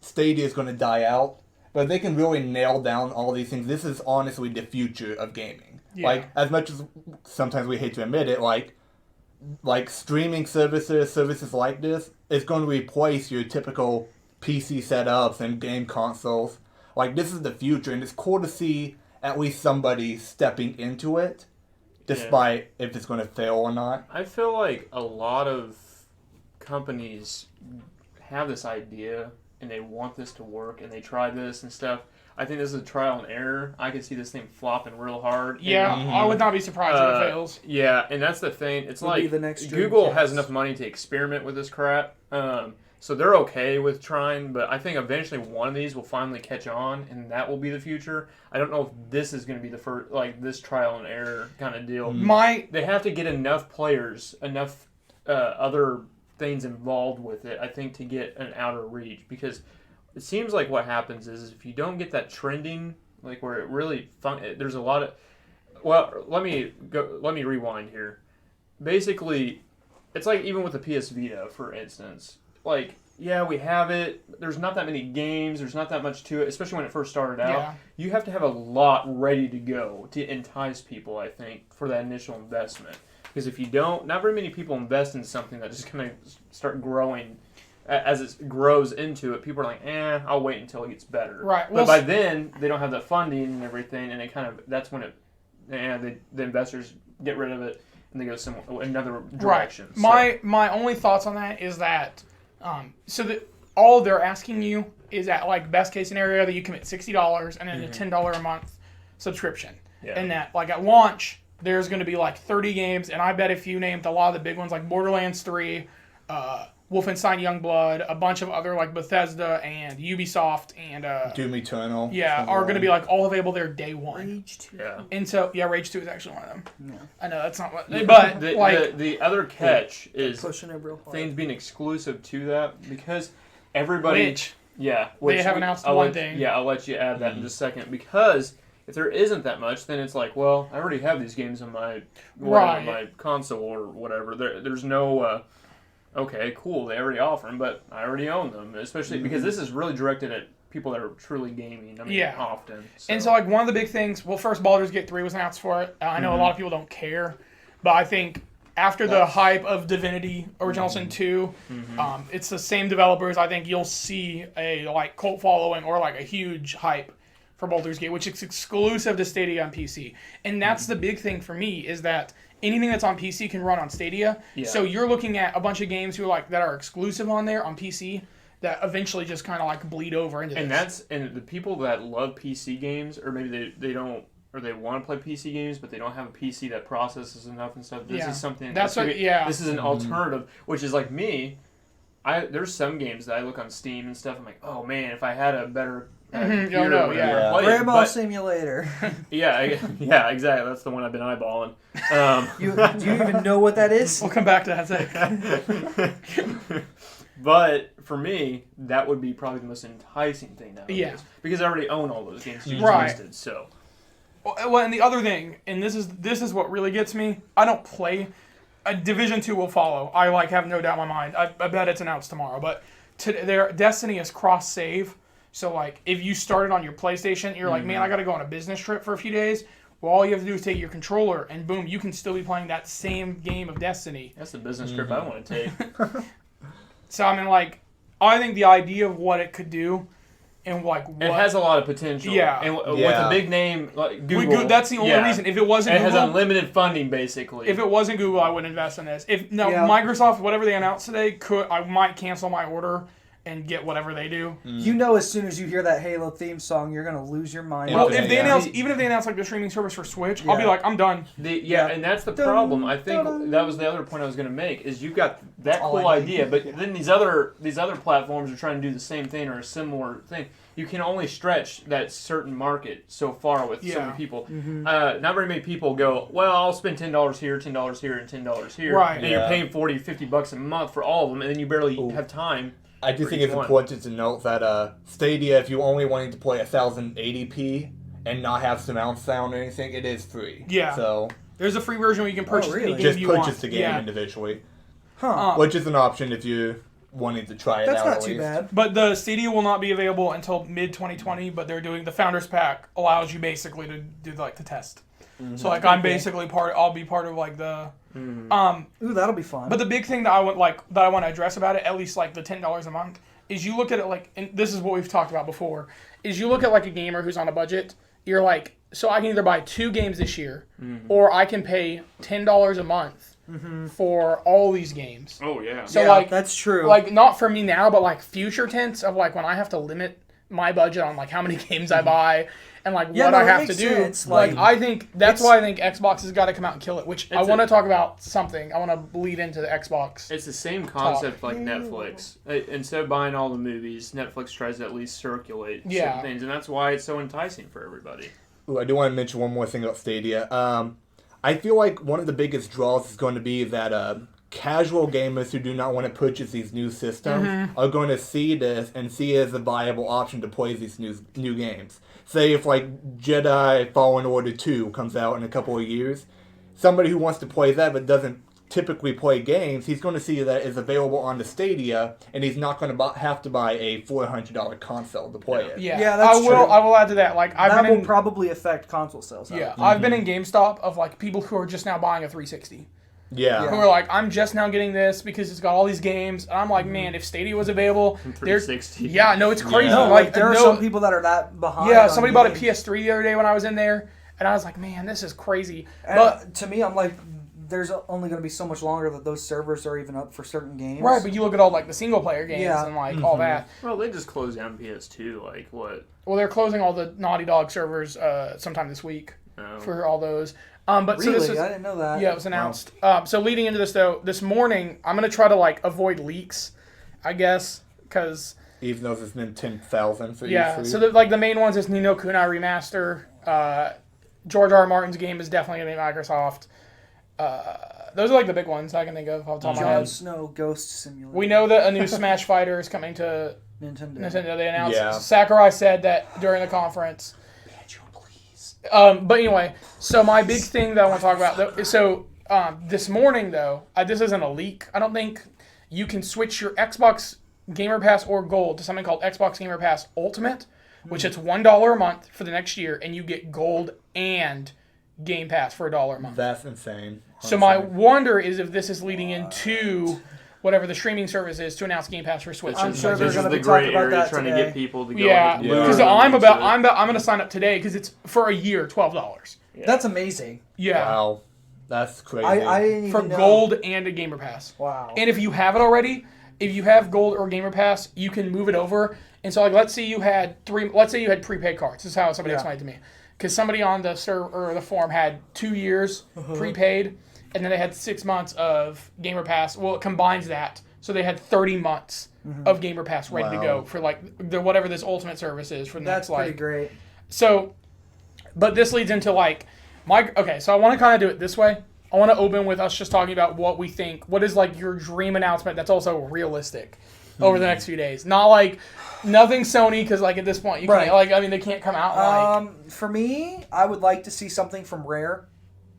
Stadia is going to die out. But if they can really nail down all these things, this is honestly the future of gaming. Yeah. Like, as much as sometimes we hate to admit it, like streaming services like this, is going to replace your typical PC setups and game consoles. Like, this is the future, and it's cool to see at least somebody stepping into it, despite if it's going to fail or not. I feel like a lot of companies have this idea and they want this to work and they try this and stuff. I think this is a trial and error. I could see this thing flopping real hard. Yeah, I would not be surprised if it fails. Yeah, and that's the thing. It's It'll be like the next Google Dreamcast. has enough money to experiment with this crap. So they're okay with trying, but I think eventually one of these will finally catch on, and that will be the future. I don't know if this is going to be the first, like this trial and error kind of deal. They have to get enough players, enough other things involved with it, I think, to get an outer reach. Because it seems like what happens is if you don't get that trending, like where it really there's a lot of. Well, let me rewind here. Basically, it's like even with the PS Vita, for instance. Like, yeah, we have it. There's not that many games. There's not that much to it, especially when it first started out. Yeah. You have to have a lot ready to go to entice people, I think, for that initial investment. Because if you don't, not very many people invest in something that just kind of start growing. As it grows into it, people are like, I'll wait until it gets better. Right. But by then, they don't have the funding and everything, and that's when the investors get rid of it and they go another direction. Right. My only thoughts on that is that all they're asking you is at like best case scenario that you commit $60 and then a $10 a month subscription. Yeah. And that like at launch there's going to be like 30 games, and I bet if you named a lot of the big ones like Borderlands 3, Wolfenstein Youngblood, a bunch of other like Bethesda and Ubisoft and Doom Eternal. are going to be like all available there day one. Rage 2. Yeah. And so Rage 2 is actually one of them. Yeah. I know that's not what, but the other catch is Pushing it real hard. things being exclusive to that, because everybody. which Which have announced I'll one let- thing. Yeah, I'll let you add that in just a second, because if there isn't that much, then it's like, well, I already have these games on my my console or whatever. There's no. Okay, cool. They already offer them, but I already own them. Especially because this is really directed at people that are truly gaming. I mean, often. So. And so, like, one of the big things, well, first, Baldur's Gate 3 was announced for it. I know a lot of people don't care, but I think after the hype of Divinity Original Sin 2, it's the same developers. I think you'll see a, like, cult following or, like, a huge hype for Baldur's Gate, which is exclusive to Stadia on PC. And that's the big thing for me, is that anything that's on PC can run on Stadia. Yeah. So you're looking at a bunch of games that are exclusive on there on PC that eventually just kind of like bleed over into this. And the people that love PC games, or maybe they don't, or they want to play PC games, but they don't have a PC that processes enough and stuff. This is something. This is an alternative, which is like me. There's some games that I look on Steam and stuff. I'm like, oh man, if I had a better computer, or whatever, play it. Grandma Simulator. Yeah, exactly. That's the one I've been eyeballing. Do you even know what that is? We'll come back to that second. But for me, that would be probably the most enticing thing nowadays. Yeah. Because I already own all those games you just Right. listed. So. Well, and the other thing, and this is what really gets me. I don't play. Division 2 will follow. I have no doubt in my mind. I bet it's announced tomorrow. But Destiny is cross save. So if you started on your PlayStation, you're like, man, I got to go on a business trip for a few days. Well, all you have to do is take your controller, and boom, you can still be playing that same game of Destiny. That's the business trip I want to take. So I mean, I think the idea of what it could do and like what It has a lot of potential. Yeah. And with Yeah. a big name like we Google. that's the only yeah. reason. If it wasn't It has Google, unlimited funding, basically. if it wasn't Google, I wouldn't invest in this. If no Yeah. Microsoft, whatever they announced today, I might cancel my order and get whatever they do. You know, as soon as you hear that Halo theme song, you're gonna lose your mind. Well, Okay, if they yeah. announce, even if they announce like the streaming service for Switch, I'll be Yeah. like, I'm done. Yeah, and that's the problem. I think that was the other point I was going to make. Is you've got that all cool I need. idea, but then these other platforms are trying to do the same thing or a similar thing. You can only stretch that certain market so far with so Yeah. many people. Not very many people go, well, I'll spend $10 here, $10 here, and $10 here. Right. And you're Yeah. paying $40-$50 a month for all of them, and then you barely Ooh. have time. I do for think each it's one. important to note that Stadia, if you only wanted to play 1080p and not have surround sound or anything, it is free. Yeah. So There's a free version where you can purchase really? any game just you purchase want. the game Yeah. individually, Huh? which is an option if you wanted to try it That's out. not at too least. bad. But the Stadia will not be available until mid 2020. But they're doing the Founders Pack allows you basically to do like the test. So like I'm basically I'll be part of like the. Ooh, that'll be fun. But the big thing that I want to address about it, at least like the $10 a month, is you look at it like, and this is what we've talked about before, is you look at like a gamer who's on a budget. You're like, so I can either buy 2 games this year, or I can pay $10 a month for all these games. Oh, yeah. So yeah, like that's true. like not for me now, but like future tense of like when I have to limit my budget on like how many games I buy and like Yeah, what no, I it have to makes do. sense, Like, like, I think that's it's- why I think Xbox has got to come out and kill it. Which I It's want to a- talk about something. I want to bleed into the Xbox. It's the same concept like Netflix. Instead of buying all the movies, Netflix tries to at least circulate Yeah. certain things, and that's why it's so enticing for everybody. Ooh, I do want to mention one more thing about Stadia. I feel like one of the biggest draws is going to be that casual gamers who do not want to purchase these new systems are going to see this and see it as a viable option to play these new games. Say if like Jedi Fallen Order 2 comes out in a couple of years, somebody who wants to play that but doesn't typically play games, he's going to see that it's available on the Stadia, and he's not going to have to buy a $400 console to play it. Yeah, Yeah, that's I will. true. I will add to that. Like I've that been will in, probably affect console sales. yeah, I've been in GameStop of like people who are just now buying a 360. Yeah. Who are like, I'm just now getting this because it's got all these games. And I'm like, man, if Stadia was available, there's 360. yeah, no, it's crazy. No, Like like there are no- some people that are that behind. Yeah, on somebody bought a games. PS3 the other day when I was in there, and I was like, man, this is crazy. And But to me, I'm like, there's only going to be so much longer that those servers are even up for certain games. right, but you look at all like the single player games Yeah. and like all that. Well, they just closed down PS2. Like what? Well, they're closing all the Naughty Dog servers sometime this week No. for all those. But Really, so this is, I didn't know that. yeah, it was announced. So leading into this though, this morning I'm gonna try to like avoid leaks, I guess, because Even though there's been 10,000 for yeah. E3. So the main ones is Ni no Kunai remaster. George R. R. Martin's game is definitely gonna be Microsoft. Those are like the big ones I can think of off the top of my Jon head. Snow Ghost Simulator. We know that a new Smash Fighter is coming to Nintendo. Nintendo. They announced. Yeah. Sakurai said that during the conference. Banjo, please. But anyway, so my big thing that I want to talk about, though, so this morning though, this isn't a leak. I don't think you can switch your Xbox Gamer Pass or Gold to something called Xbox Gamer Pass Ultimate, which it's $1 a month for the next year, and you get Gold and Game Pass for $1 a month. That's insane. So my honestly. wonder is if this is leading into whatever the streaming service is to announce Game Pass for Switch. I'm sure they're This is gonna the be talking gray about area that trying to today. get people to go. Yeah, and Yeah. because lure I'm them about into it. I'm gonna sign up today because it's for a year $12. That's amazing. Yeah, Wow. That's crazy. I didn't even for know. Gold and a Gamer Pass. Wow. And if you have it already, if you have Gold or Gamer Pass, you can move it over. And so, like, let's say you had prepaid cards. This is how somebody Yeah. explained it to me. Because somebody on the server or the forum had 2 years Uh-huh. prepaid, and then they had 6 months of Gamer Pass. Well, it combines that, so they had 30 months Mm-hmm. of Gamer Pass ready to Wow. go for like whatever this Ultimate service is for the That's next pretty like. great. So, but this leads into like okay. So I want to kind of do it this way. I want to open with us just talking about what we think. What is like your dream announcement that's also realistic over the next few days? Not like nothing Sony because like at this point you Right. can't like I mean they can't come out like For me, I would like to see something from Rare.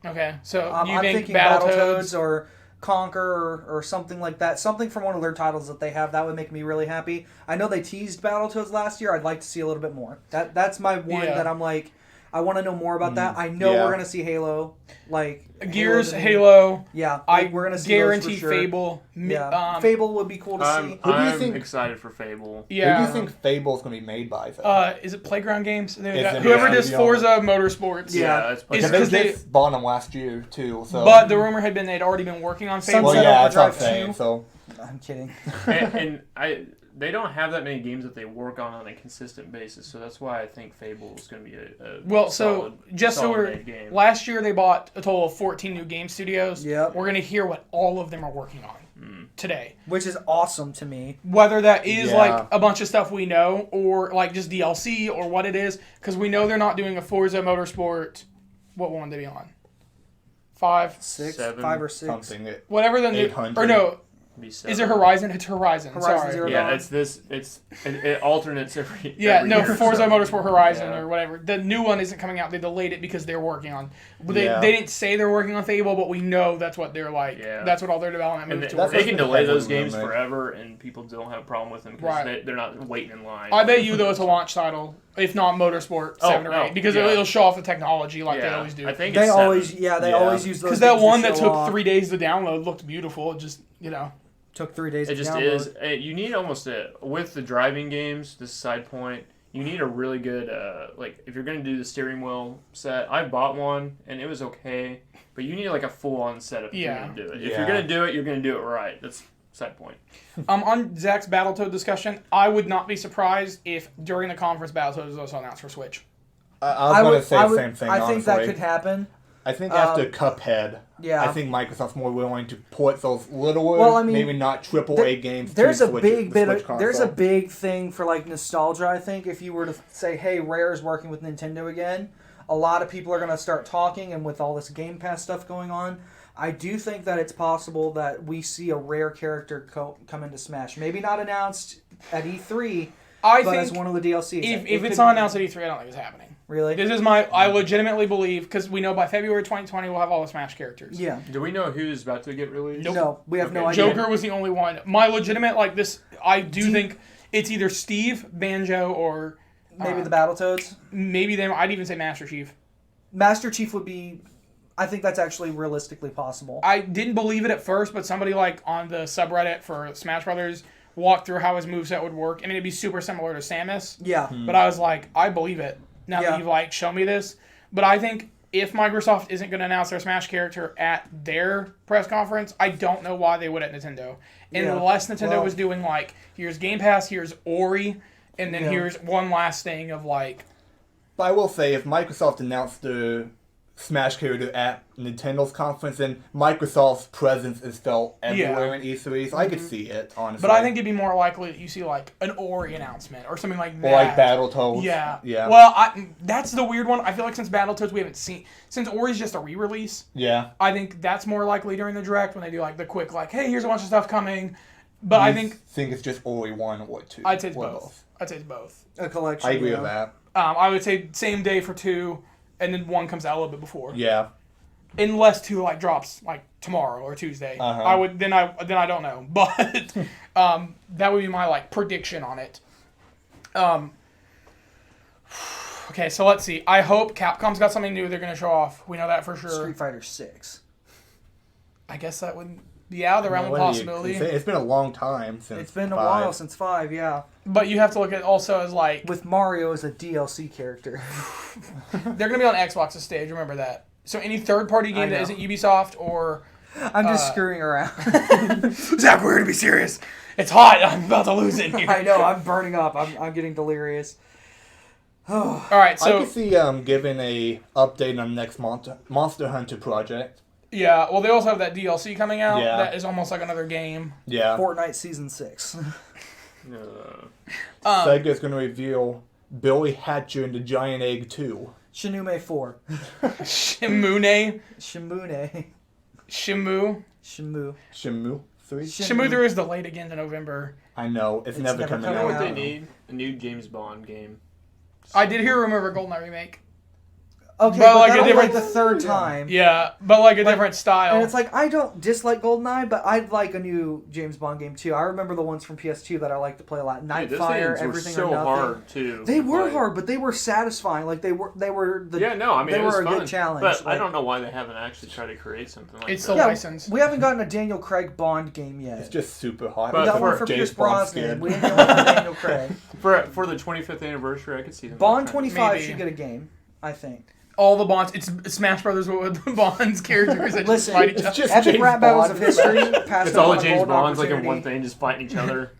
okay. So you I'm think thinking Battletoads? Battletoads or Conquer or something like that. Something from one of their titles that they have. That would make me really happy. I know they teased Battletoads last year. I'd like to see a little bit more. That's my one Yeah. that I'm like, I want to know more about that. I know Yeah. we're gonna see Halo, like Gears, Halo. Halo. Yeah, I we're gonna see guarantee those for sure. Fable. Yeah, Fable would be cool to see. Who do you I'm think- excited for Fable. Yeah. Who do you think Fable's going to be made by? Though? Is it Playground Games? it Whoever Beyond? does Forza Motorsports. Yeah. it's It's Because because they they- just bought them last year too. So. But the rumor had been they'd already been working on Fable. well, Sunset yeah, that's what I'm Overdrive saying. 2. So I'm kidding. and they don't have that many games that they work on a consistent basis, so that's why I think Fable is going to be a Well, solid, so just so solid we're made game. last year they bought a total of 14 new game studios. Yep. We're gonna hear what all of them are working on today. Which is awesome to me. Whether that is Yeah. like a bunch of stuff we know, or like just DLC, or what it is, because we know they're not doing a Forza Motorsport. What one did they be on? 5, 6, 7, 5 or 6. something. whatever the new 800. or no. Be Is seven. it Horizon? It's Horizon. Horizon Sorry. Zero Yeah, Dawn. it's this. It alternates every. Yeah, every no, year, Forza so- Motorsport Horizon Yeah. or whatever. The new one isn't coming out. They delayed it because they're working on. They Yeah. didn't say they're working on Fable, but we know that's what they're like. Yeah. That's what all their development And moves they, towards. they can delay those heavily games rumored. forever, and people don't have a problem with them because Right. they're not waiting in line. I bet you though it's a launch title, if not Motorsport 7 or no, 8, because yeah. it'll show off the technology like they Yeah, always do. I think They it's always, 7. yeah, they Yeah. always use those. Because that games to one that show took off. 3 days to download looked beautiful. It just Took 3 days It to just download. is. You need almost with the driving games. This side point, you need a really good like if you're gonna do the steering wheel set. I bought one and it was okay, but you need like a full on setup if Yeah. you're gonna do it. If Yeah. you're gonna do it, you're gonna do it right. That's side point. on Zach's Battletoad discussion, I would not be surprised if during the conference Battletoad was also announced for Switch. I was going to say I the would- same thing. I think that honestly. could happen. I think after Um, Cuphead, yeah. I think Microsoft's more willing to port those littler, Well, I mean, maybe not triple there- A games. There's to a Switch, big the bit. Switch There's a console. big thing for like nostalgia. I think if you were to say, "Hey, Rare's working with Nintendo again," a lot of people are going to start talking. And with all this Game Pass stuff going on, I do think that it's possible that we see a Rare character come into Smash. Maybe not announced at E3, I but as think one of the DLCs. if It it's could- not announced at E3, I don't think it's happening. really, This is I legitimately believe, because we know by February 2020 we'll have all the Smash characters. yeah. Do we know who's about to get released? Nope. No, we have no Okay. idea. Joker was the only one. My legitimate, like this, I do think it's either Steve, Banjo, or Maybe the Battletoads. maybe them. I'd even say Master Chief. Master Chief would be. I think that's actually realistically possible. I didn't believe it at first, but somebody like on the subreddit for Smash Brothers walked through how his moveset would work. I mean, it'd be super similar to Samus, Yeah. but I was like, I believe it. Now Yeah. that you've like shown me this. But I think if Microsoft isn't going to announce their Smash character at their press conference, I don't know why they would at Nintendo. Yeah. Unless Nintendo Well- was doing like, here's Game Pass, here's Ori, and then Yeah. here's one last thing of like, But I will say, if Microsoft announced the Smash character at Nintendo's conference, then Microsoft's presence is felt everywhere in E3, so I could see it, honestly. but I think it'd be more likely that you see like an Ori announcement or something like that. Or like Battletoads. Yeah. Yeah. Well, that's the weird one. I feel like since Battletoads we haven't seen, since Ori's just a re-release, Yeah. I think that's more likely during the direct when they do like the quick like, hey, here's a bunch of stuff coming. But I You think it's just Ori 1 or 2. I'd say it's What both. else? I'd say it's both. A collection. I agree yeah. with that. I would say same day for 2, and then 1 comes out a little bit before. Yeah. Unless 2 like drops like tomorrow or Tuesday. Uh-huh. I would then I don't know. But that would be my like prediction on it. Okay, so let's see. I hope Capcom's got something new they're gonna show off. We know that for sure. Street Fighter 6. I guess that would be out of the realm of What do you possibility. say? It's been a long time since. It's been a 5. while since 5, yeah. But you have to look at also as like With Mario as a DLC character. they're gonna be on Xbox's stage. Remember that. So any third-party I game that know. isn't Ubisoft or I'm just screwing around. Zach, we're gonna be serious. It's hot. I'm about to lose it here. I know, I'm burning up. I'm getting delirious. All right, I so could see giving a update on the next Monster Hunter project. yeah. Well, they also have that DLC coming out. Yeah. That is almost like another game. Yeah. Fortnite Season 6. Sega's going to reveal Billy Hatcher and the Giant Egg 2. Shinume 4. Shimune, Shimune. Shimu. Shimu. Shimu 3? Shimu 3 is delayed again to November. I know. It's never never coming You know coming out. what out. they need? A new James Bond game. I did hear a rumor of a GoldenEye remake. Okay, But, but like, a that'll be like different- the third time. Yeah, but like a different style. And it's like, I don't dislike GoldenEye, but I'd like a new James Bond game too. I remember the ones from PS2 that I like to play a lot. Dude, those Nightfire, games were Everything so or Nothing. hard too. They to were play. hard, but they were satisfying. Like they were the Yeah, no, I mean they it was were a fun, good challenge. but I Like- don't know why they haven't actually tried to create something like It's that. the Yeah, license. we haven't gotten a Daniel Craig Bond game yet. It's just super hot. But We got for one for James Pierce Bond Brosnan. skin. We didn't get one for Daniel Craig. For the 25th anniversary, I could see them. Bond trying to- 25 Maybe. should get a game, I think. All the Bonds. It's Smash Brothers with the Bonds characters that just Listen, fight each it's other. just Epic James rap battles Bond. of history. Passed It's up all on the a James golden Bonds like in opportunity. one thing, just fighting each other.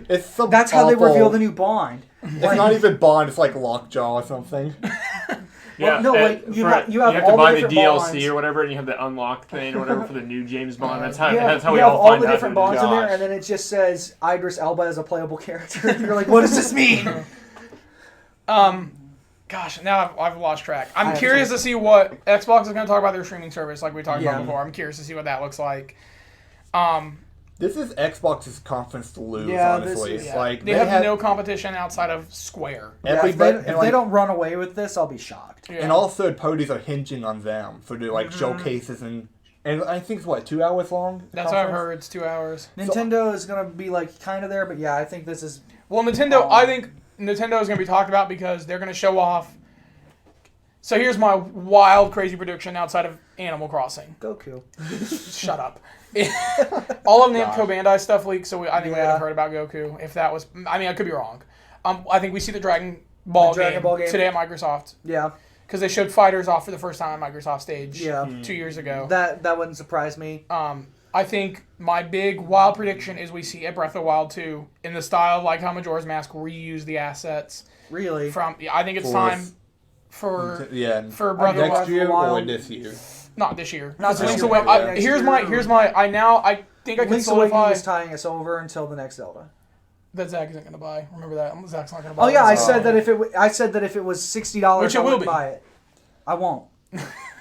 It's some That's how they awful- reveal the new Bond. It's not even Bond. It's like Lockjaw or something. Yeah, no, like, you have you all have the to buy the different DLC Bonds. or whatever, and you have the unlock thing or whatever for the new James Bond. That's how You have, that's how you we have all all find the out different who it Bonds is. in there, Gosh. and then it just says Idris Elba as a playable character. And you're like, what does this mean? Gosh, now I've lost track. I I'm have curious too. to see what Xbox is going to talk about their streaming service, like we talked Yeah. about before. I'm curious to see what that looks like. This is Xbox's conference to lose. Yeah, this honestly, is- It's like They have no competition outside of Square. Yeah, if everybody, they, if they don't run away with this, I'll be shocked. Yeah. and all third parties are hinging on them for their Mm-hmm. like showcases and I think it's what 2 hours long. the That's what I've conference? heard. It's 2 hours. Nintendo is gonna be like kind of there, but yeah, I think this is Well, Nintendo, I think Nintendo is going to be talked about because they're going to show off. So here's my wild, crazy prediction outside of Animal Crossing. Goku. Shut up. All of Namco Gosh. Bandai stuff leaked, so I think we would Yeah. have heard about Goku. If that was, I mean, I could be wrong. I think we see the Dragon Ball, Dragon Ball game. today at Microsoft Yeah, because they showed fighters off for the first time on Microsoft stage. yeah. 2 years ago. That wouldn't surprise me. I think my big wild prediction is we see a Breath of the Wild 2 in the style like how Majora's Mask reused the assets Really. from. I think it's For- time for Yeah, for Breath of the next Wild. year or Wild. this year. Not this year. Not this Link's year, Away- probably I- next here's year. my. I think I can Link's Awakening solidify is tying us over until the next Zelda. that Zach isn't gonna buy. Remember that Zach's not gonna buy. Oh yeah, I it. said that if it was $60, Which it I will would be. buy it. I won't.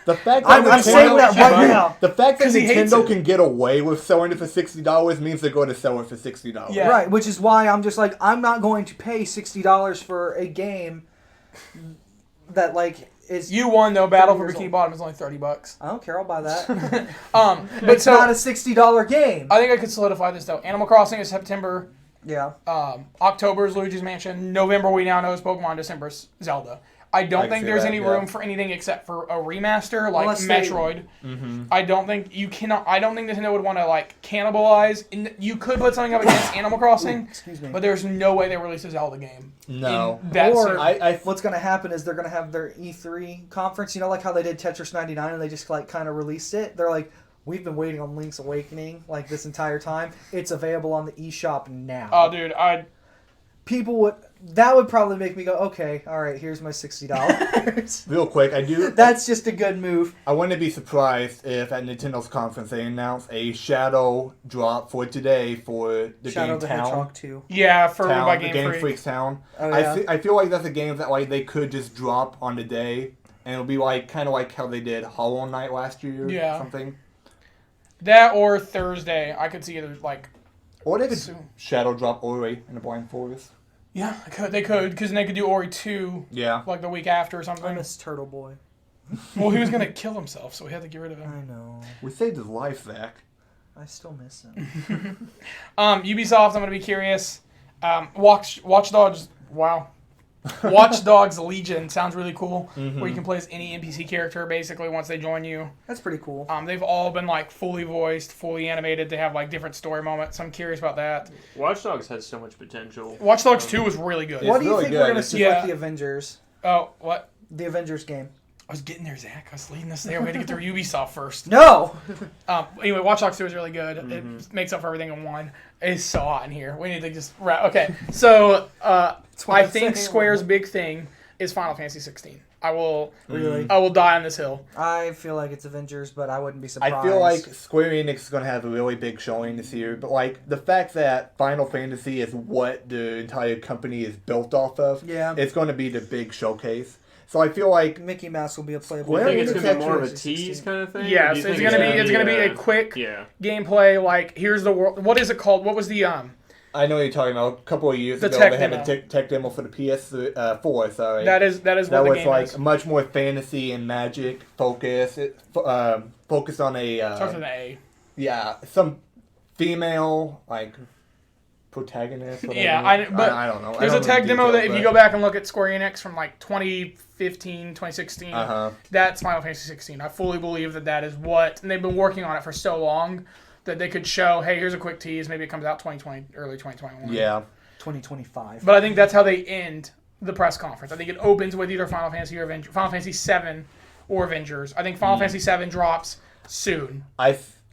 The fact that I'm Nintendo, saying that right now. The fact that 'Cause he hates Nintendo it. can get away with selling it for $60 means they're going to sell it for $60. Yeah. Right, which is why I'm just like I'm not going to pay $60 for a game that like is. You won though. Battle for years Bikini old. Bottom is only $30. I don't care. I'll buy that. But It's so not a $60 game. I think I could solidify this though. Animal Crossing is September. Yeah. October is Luigi's Mansion. November we now know is Pokemon. December is Zelda. I don't I can think see there's that, any yeah. room for anything except for a remaster like Unless they- Metroid. I don't think you cannot. I don't think Nintendo would want to like cannibalize. You could put something up against Animal Crossing, Excuse me. but there's no way they release a Zelda game. No. in that Or- soon. I What's going to happen is they're going to have their E3 conference. You know, like how they did Tetris 99 and they just like kind of released it. They're like, we've been waiting on Link's Awakening like this entire time. It's available on the eShop now. Oh, dude, People would. That would probably make me go, okay, all right, here's my $60. real quick, I do. That's just a good move. I wouldn't be surprised if at Nintendo's conference they announced a shadow drop for today for the Shadow game of the Town. Hedgehog 2. yeah, for Town, by the Game Game Freak. Freaks Town. Oh, yeah. I feel like that's a game that like they could just drop on the day, and it'll be like kind of like how they did Hollow Knight last year. Yeah. Or something. That or Thursday, I could see either like. Or they could Soon. shadow drop Ori in the Blind Forest. Yeah, they could because then they could do Ori 2 Yeah. like the week after or I something. miss Turtle Boy. Well, he was gonna kill himself, so we had to get rid of him. I know. We saved his life, Zach. I still miss him. Ubisoft, I'm gonna be curious. Watch Dogs. Wow. Watch Dogs Legion sounds really cool. Where you can play as any NPC character basically once they join you. That's pretty cool. They've all been like fully voiced, fully animated. They have like different story moments. I'm curious about that. Watch Dogs has so much potential. Watch Dogs 2 was really good. Yeah. What do you really think good. we're going to It's see just- with the Avengers? Oh, what? The Avengers game. I was getting there, Zach. I was leading us there. We had to get through Ubisoft first. No! Anyway, Watch Dogs 2 is really good. It makes up for everything in one. It's so hot in here. We need to just wrap. Okay, so what I I'm think saying. Square's big thing is Final Fantasy 16. I will Really? die on this hill. I feel like it's Avengers, but I wouldn't be surprised. I feel like Square Enix is going to have a really big showing this year, but like the fact that Final Fantasy is what the entire company is built off of, Yeah. it's going to be the big showcase. So I feel like Mickey Mouse will be a playable Where You think is it's it gonna be more of a Tetris tease 16. kind of thing? Yes, Or do you it's think gonna be a quick yeah. gameplay. Like here's the world. What is it called? What was the I know what you're talking about. A couple of years The ago, tech they had demo. a tech demo for the PS4. Sorry, That is that what the was game like is. much more fantasy and magic focus. It focused on a Starts with an A. some female like protagonist. Whatever. Yeah, but I don't know. I There's don't a know tech the demo that if details, you go back and look at Square Enix from like 2015, 2016, that's Final Fantasy 16. I fully believe that is what, and they've been working on it for so long that they could show, hey, here's a quick tease. Maybe it comes out 2020, early 2021. Yeah. 2025. But I think that's how they end the press conference. I think it opens with either Final Fantasy or Final Fantasy 7 or Avengers. I think Final Fantasy 7 drops soon.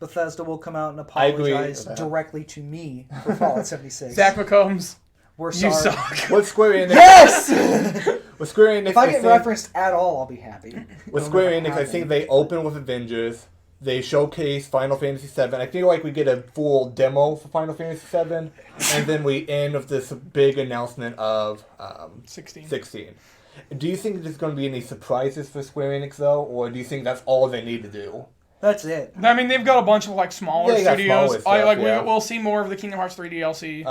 Bethesda will come out and I agree apologize with that. directly to me for Fallout 76. Zach McCombs, We're you sorry. suck. With Square Enix, Yes! with Square Enix, If I get think- referenced at all, I'll be happy. With It'll Square never Enix, I happen. think they open with Avengers. They showcase Final Fantasy VII. I feel like we get a full demo for Final Fantasy VII, and then we end with this big announcement of 16. 16. Do you think there's going to be any surprises for Square Enix, though, or do you think that's all they need to do? That's it. I mean, they've got a bunch of like smaller Yeah, you got studios. smaller stuff, yeah. We'll see more of the Kingdom Hearts 3 DLC.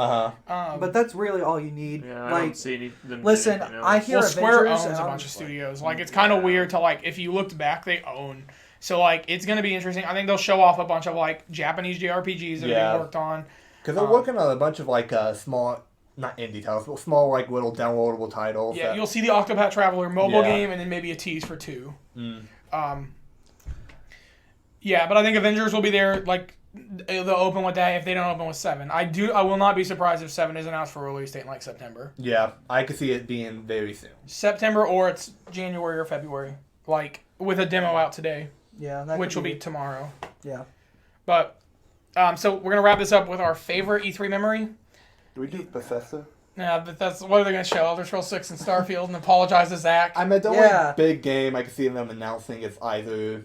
But that's really all you need. Yeah, I like, don't see any. Them listen, doing anything else. I hear Well, Square Avengers owns and a I'm bunch of just like, studios. Like, it's kind of weird to, like, if you looked back, they own. So, like, it's going to be interesting. I think they'll show off a bunch of, like, Japanese JRPGs that are Yeah. being worked on. Because they're working on a bunch of, like, small, not indie titles, but small, like, little downloadable titles. Yeah, that- you'll see the Octopath Traveler mobile Yeah. game and then maybe a tease for 2. Yeah, but I think Avengers will be there, like, they'll open with that if they don't open with 7. I will not be surprised if 7 is announced for a release date in, like, September. Yeah, I could see it being very soon. September or it's January or February. Like, with a demo out today, yeah, that which could will be tomorrow. Yeah. But, so we're going to wrap this up with our favorite E3 memory. Do we do Bethesda? Yeah, but that's what are they going to show? Elder Scrolls 6 and Starfield and apologize to Zach. I mean, the Yeah. only big game I could see them announcing is either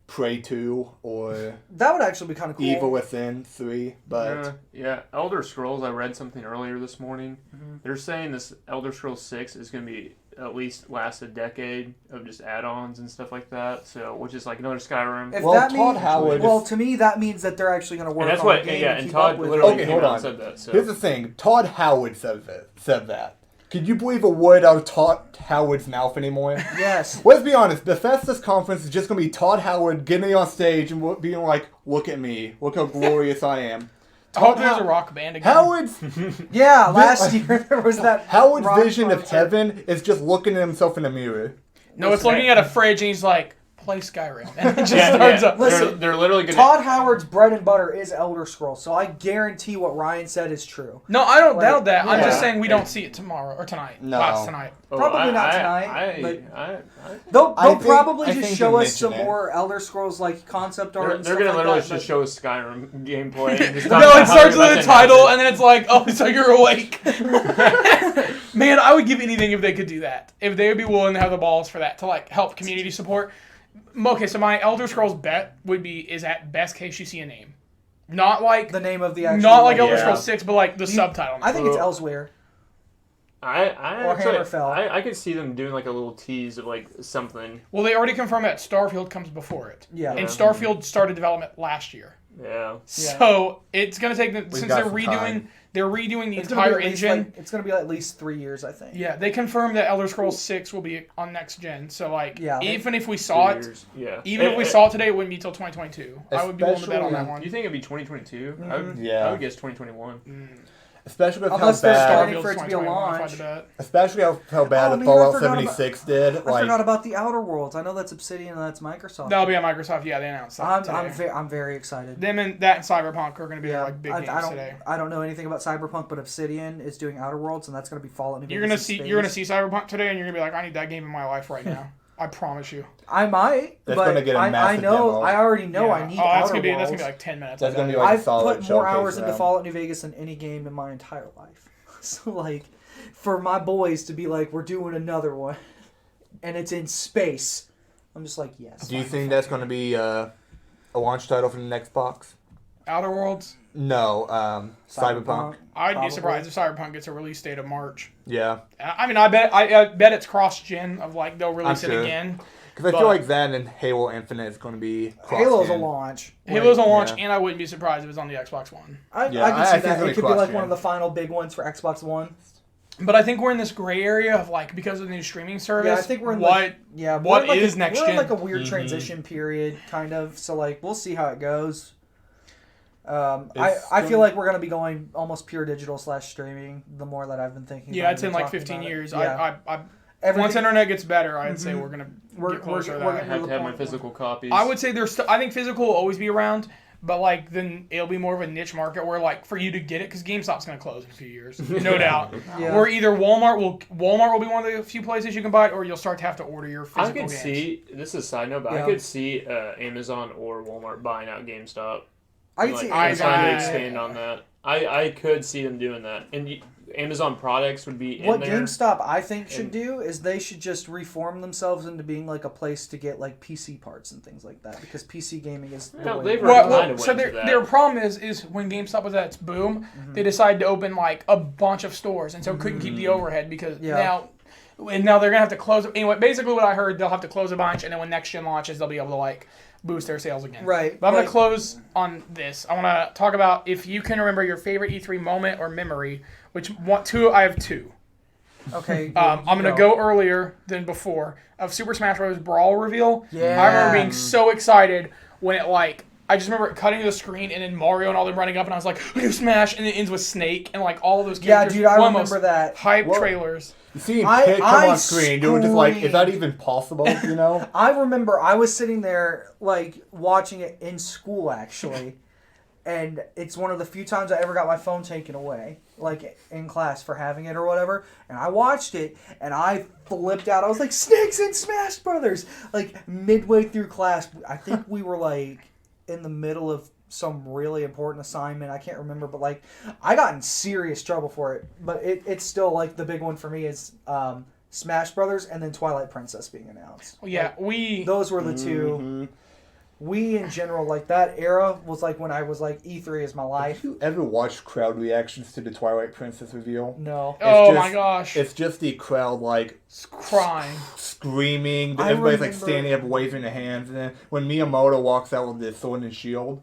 Prey 2 or That would actually be kind of cool. Evil Within 3, but Yeah, Elder Scrolls. I read something earlier this morning. Mm-hmm. They're saying this Elder Scrolls 6 is going to be at least last a decade of just add-ons and stuff like that. So, which is like another Skyrim. If Well, that Todd means, Howard well, is- to me, that means that they're actually going to work and that's on what, the game yeah. and And keep Todd up with literally Okay, came hold out on. and said that. So. here's the thing. Todd Howard said that. Could you believe a word out of Todd Howard's mouth anymore? Yes. Let's be honest. Bethesda's conference is just going to be Todd Howard getting on stage and being like, look at me. Look how glorious I am. I hope there's a rock band again. Howard's Yeah, last year there was that. Howard's rock vision of concert. heaven is just looking at himself in a mirror. No, it's looking at a fridge and he's like, play Skyrim. And it just Yeah, starts yeah. up. Listen, they're literally going Todd Howard's bread and butter is Elder Scrolls, so I guarantee what Ryan said is true. No, I don't Like, doubt that. I'm yeah. just saying we don't see it tomorrow or tonight. No. Well, tonight. Probably not tonight, but- They'll I probably think just show they us some mention it. more Elder Scrolls like concept art. They're and going stuff to like literally that, just but- show us Skyrim gameplay. And just talk No, about it how starts they're with a about to title announce and then it's like, oh, so you're awake. Man, I would give anything if they could do that. If they would be willing to have the balls for that to like help community support. Okay, so my Elder Scrolls bet is at best case you see a name, not like the name of the actual. not like Elder Yeah. Scrolls 6, but like the subtitle. I think it's Well, elsewhere. I Or actually, Hammerfell. I could see them doing like a little tease of like something. Well, they already confirmed that Starfield comes before it. Yeah. And Yeah. Starfield started development last year. Yeah. So it's gonna take them since got they're some redoing time. the It's gonna be entire at least, engine. like, it's gonna be at least 3 years, I think. Yeah, they confirmed that Elder Scrolls 6 will be on next gen. So like, Yeah. even if we saw 2 it, years. Yeah. even if we saw it today, it wouldn't be till 2022. I would be willing to bet on that Especially- one. You think it'd be 2022? Yeah. I would guess 2021. Especially with how Unless they're bad, starting Starfield's for it to be a 2021, if I launch. had to bet. especially how bad Oh, the man, I Fallout forgot 76 did. I Like, forgot about the Outer Worlds. I know that's Obsidian and that's Microsoft. That'll be on Microsoft. Yeah, they announced that today. I'm very excited. Them and that and Cyberpunk are going to be their like big games I don't today. I don't know anything about Cyberpunk, but Obsidian is doing Outer Worlds, and that's going to be Fallout New You're Vegas gonna in see space. Cyberpunk today, and you're gonna be like, I need that game in my life right now. I promise you. I might, That's but gonna get a I massive know. demo. I already know Yeah. I need Oh, that's Outer gonna be Worlds. that's gonna be like 10 minutes. That's I gonna be bet. like a I've solid put more showcase hours for into them. Fallout New Vegas than any game in my entire life. So like, for my boys to be like, we're doing another one, and it's in space, I'm just like, yes. do you think that's going to be a launch title for the next box? Outer Worlds. No, Cyberpunk. I'd Probably. be surprised if Cyberpunk gets a release date of March. Yeah. I mean, I bet it's cross gen of like they'll release I'm it sure. again. Because I But- feel like that and Halo Infinite is going to be Halo's a cross-gen. launch. Halo's on launch, Yeah. and I wouldn't be surprised if it's on the Xbox One. I Yeah, I can I see think that. it'll It be could be like cross-gen. one of the final big ones for Xbox One. But I think we're in this gray area of like because of the new streaming service. Yeah, I think we're in what like, yeah, what we're in like is a, next we're in gen? like a weird transition period, kind of. So like, we'll see how it goes. I It's feel gonna- like we're gonna be going almost pure digital / streaming. The more that I've been thinking. yeah, about it's it in and like talking 15 about it. years. Yeah. Once Everything- internet gets better, I'd say we're gonna We're- get closer we're to that. I have to have my point- physical copies. I would say I think physical will always be around, but like then it'll be more of a niche market where like for you to get it because GameStop's gonna close in a few years, no doubt. Yeah. Or either Walmart will be one of the few places you can buy it, or you'll start to have to order your I physical could games. see, this is a side note, but Yeah. I could see Amazon or Walmart buying out GameStop. I can see I Amazon trying to got- expand on that. I could see them doing that. And Amazon products would be in What there. GameStop I think should And- do is they should just reform themselves into being like a place to get like PC parts and things like that because PC gaming is the Well, way. they've to already go. kind of so went to that. their problem is when GameStop was at its boom, they decided to open like a bunch of stores, and so couldn't keep the overhead because Yeah. now they're gonna have to close. Anyway, basically what I heard, they'll have to close a bunch, and then when next gen launches, they'll be able to like boost their sales again. Right, But I'm gonna like- close on this. I want to talk about if you can remember your favorite E3 moment or memory. I have two. Okay. I'm gonna go earlier than before of Super Smash Bros. Brawl reveal. Yeah. I remember being so excited when it like I just remember it cutting to the screen and then Mario and all them running up and I was like, "New Smash!" and it ends with Snake and like all those Yeah, characters. dude, I One of the remember most that. hype Well- trailers. Seeing I- Pit come I on screen, you were just like, is that screamed. even possible? You know? I remember I was sitting there like watching it in school actually, and it's one of the few times I ever got my phone taken away, like in class for having it or whatever. And I watched it and I flipped out. I was like, "Snakes and Smash Brothers!" Like midway through class, I think we were like in the middle of some really important assignment. I can't remember, but like I got in serious trouble for it. But it's still like the big one for me is Smash Brothers and then Twilight Princess being announced. Well, yeah, Like, those were the two. Mhm. We in general, like that era was like when I was like E3 is my Have life. you ever watched crowd reactions to the Twilight Princess reveal? No. Oh just- my gosh, It's just the crowd like it's crying. screaming. I Everybody's like remember- standing up, waving their hands. And then when Miyamoto walks out with the sword and shield,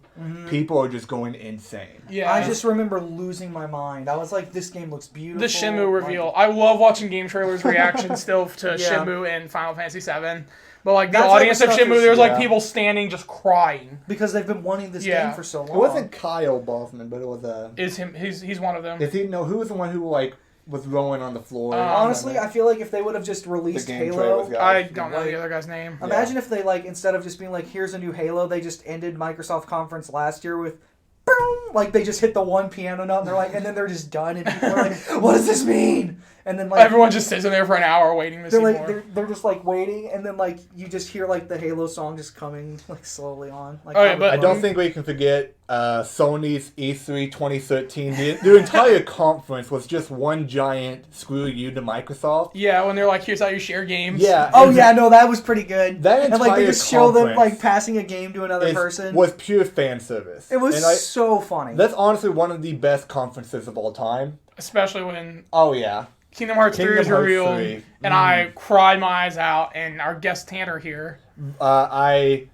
people are just going insane. Yeah, I just remember losing my mind. I was like, this game looks beautiful. the Shenmue reveal. I love watching game trailers reaction still to Yeah. Shenmue and Final Fantasy VII. But like the That type of audience of stuff Shenmue, is- there's like yeah. people standing just crying. Because they've been wanting this Yeah. game for so long. It wasn't Kyle Bosman, but it was Is him? He's one of them. Is he? No, who was the one who like was rolling on the floor? Honestly, I feel like if they would have just released The game Halo, trailers guy. I don't know the other guy's name. imagine if they like instead of just being like, here's a new Halo, they just ended Microsoft conference last year with boom, like they just hit the one piano note and they're like, and then they're just done and people are like, what does this mean? And then like Everyone just sits in there for an hour waiting to see they're like more. they're just like waiting and then like you just hear like the Halo song just coming like slowly on. Like Oh, yeah, that but- I was don't funny. think we can forget Sony's E3 2013. The entire conference was just one giant screw you to Microsoft. Yeah, when they're like, "Here's how you share games." Yeah. Oh and yeah, no, that was pretty good. That and like they entire just show them conference like passing a game to another It person. was pure fan service. It was And so funny. that's honestly one of the best conferences of all time. especially when Oh yeah. Kingdom Hearts 3 Kingdom was Hearts revealed, 3. and I cried my eyes out. And our guest Tanner here, I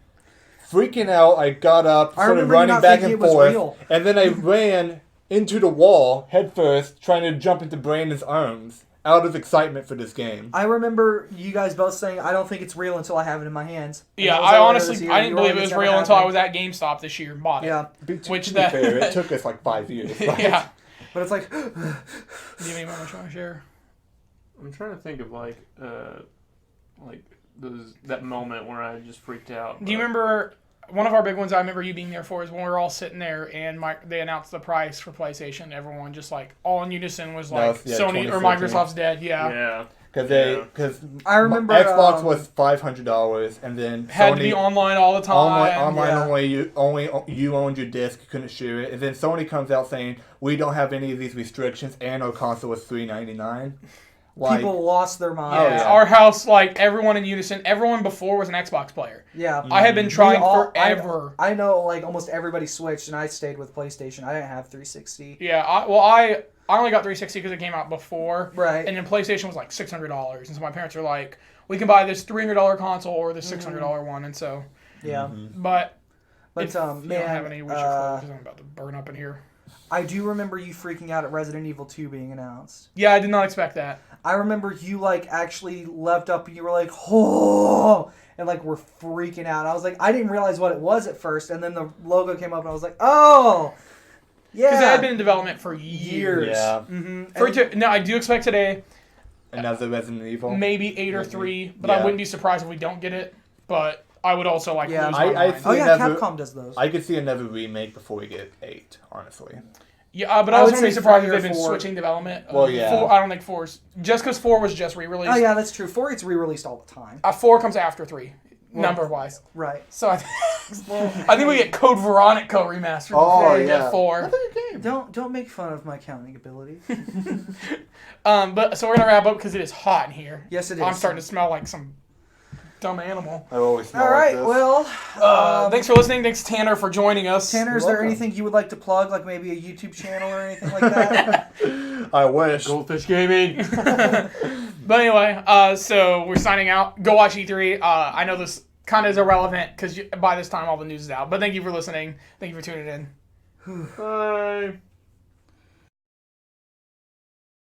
freaking out. I got up, I started remember you running not back thinking and it was forth, real. and then I ran into the wall headfirst, trying to jump into Brandon's arms out of excitement for this game. I remember you guys both saying, "I don't think it's real until I have it in my hands." And yeah, that was I earlier honestly this year. I didn't Your believe it one was never real until I happened. was at GameStop this year and bought it. Yeah, Which to that- be fair, it took us like 5 years. Right? Yeah. but it's like, Do you have any moments you want to share? I'm trying to think of like that moment where I just freaked out. Do you remember one of our big ones? I remember you being there for is when we were all sitting there and they announced the price for PlayStation. Everyone just like all in unison was like, was- yeah, Sony or 2014. Microsoft's dead. Yeah. Yeah. Because I remember, Xbox was $500, and then Had Sony to be online all the time. online yeah. only you owned your disc, you couldn't share it, and then Sony comes out saying we don't have any of these restrictions, and our console was $399. Like, people lost their Yeah, minds. Oh, yeah. Our house, like everyone in unison, everyone before was an Xbox player. Yeah. I had been trying forever. I know, like almost everybody switched, and I stayed with PlayStation. I didn't have 360. Yeah, I only got 360 because it came out before. Right. And then PlayStation was like $600, and so my parents were like, we can buy this $300 console or this $600 one, and so, Yeah. but But if you man, don't have any Witcher clothes, I'm about to burn up in here. I do remember you freaking out at Resident Evil 2 being announced. Yeah, I did not expect that. I remember you like actually leapt up and you were like, oh, and like were freaking out. I was like, I didn't realize what it was at first, and then the logo came up and I was like, oh, yeah. Because it had been in development for years. Yeah. No, I do expect today Another Resident Evil. maybe 8 or 3, but I Yeah. wouldn't be surprised if we don't get it. But I would also like Yeah. lose my I mind. see Oh yeah, another- Capcom does those. I could see another remake before we get 8, honestly. Yeah, but I I was would wouldn't be say surprised 3 if or they've been 4. switching development. Well, yeah. 4, I don't think 4's just because 4 was just re-released. Oh yeah, that's true. 4 gets re-released all the time. 4 comes after 3, number-wise. Right. So I think we get Code Veronica remastered Oh, before we yeah. get 4. Don't make fun of my counting ability. But so we're gonna wrap up because it is hot in here. Yes, it I'm is. starting to smell like some dumb animal. I always smell All like right. this. Well, Thanks for listening. Thanks Tanner for joining us. Tanner, is You're there welcome. anything you would like to plug, like maybe a YouTube channel or anything like that? I wish. Goldfish Gaming. But anyway, so we're signing out. Go watch E3. I know this kind of is irrelevant because by this time all the news is out. But thank you for listening. Thank you for tuning in. Bye.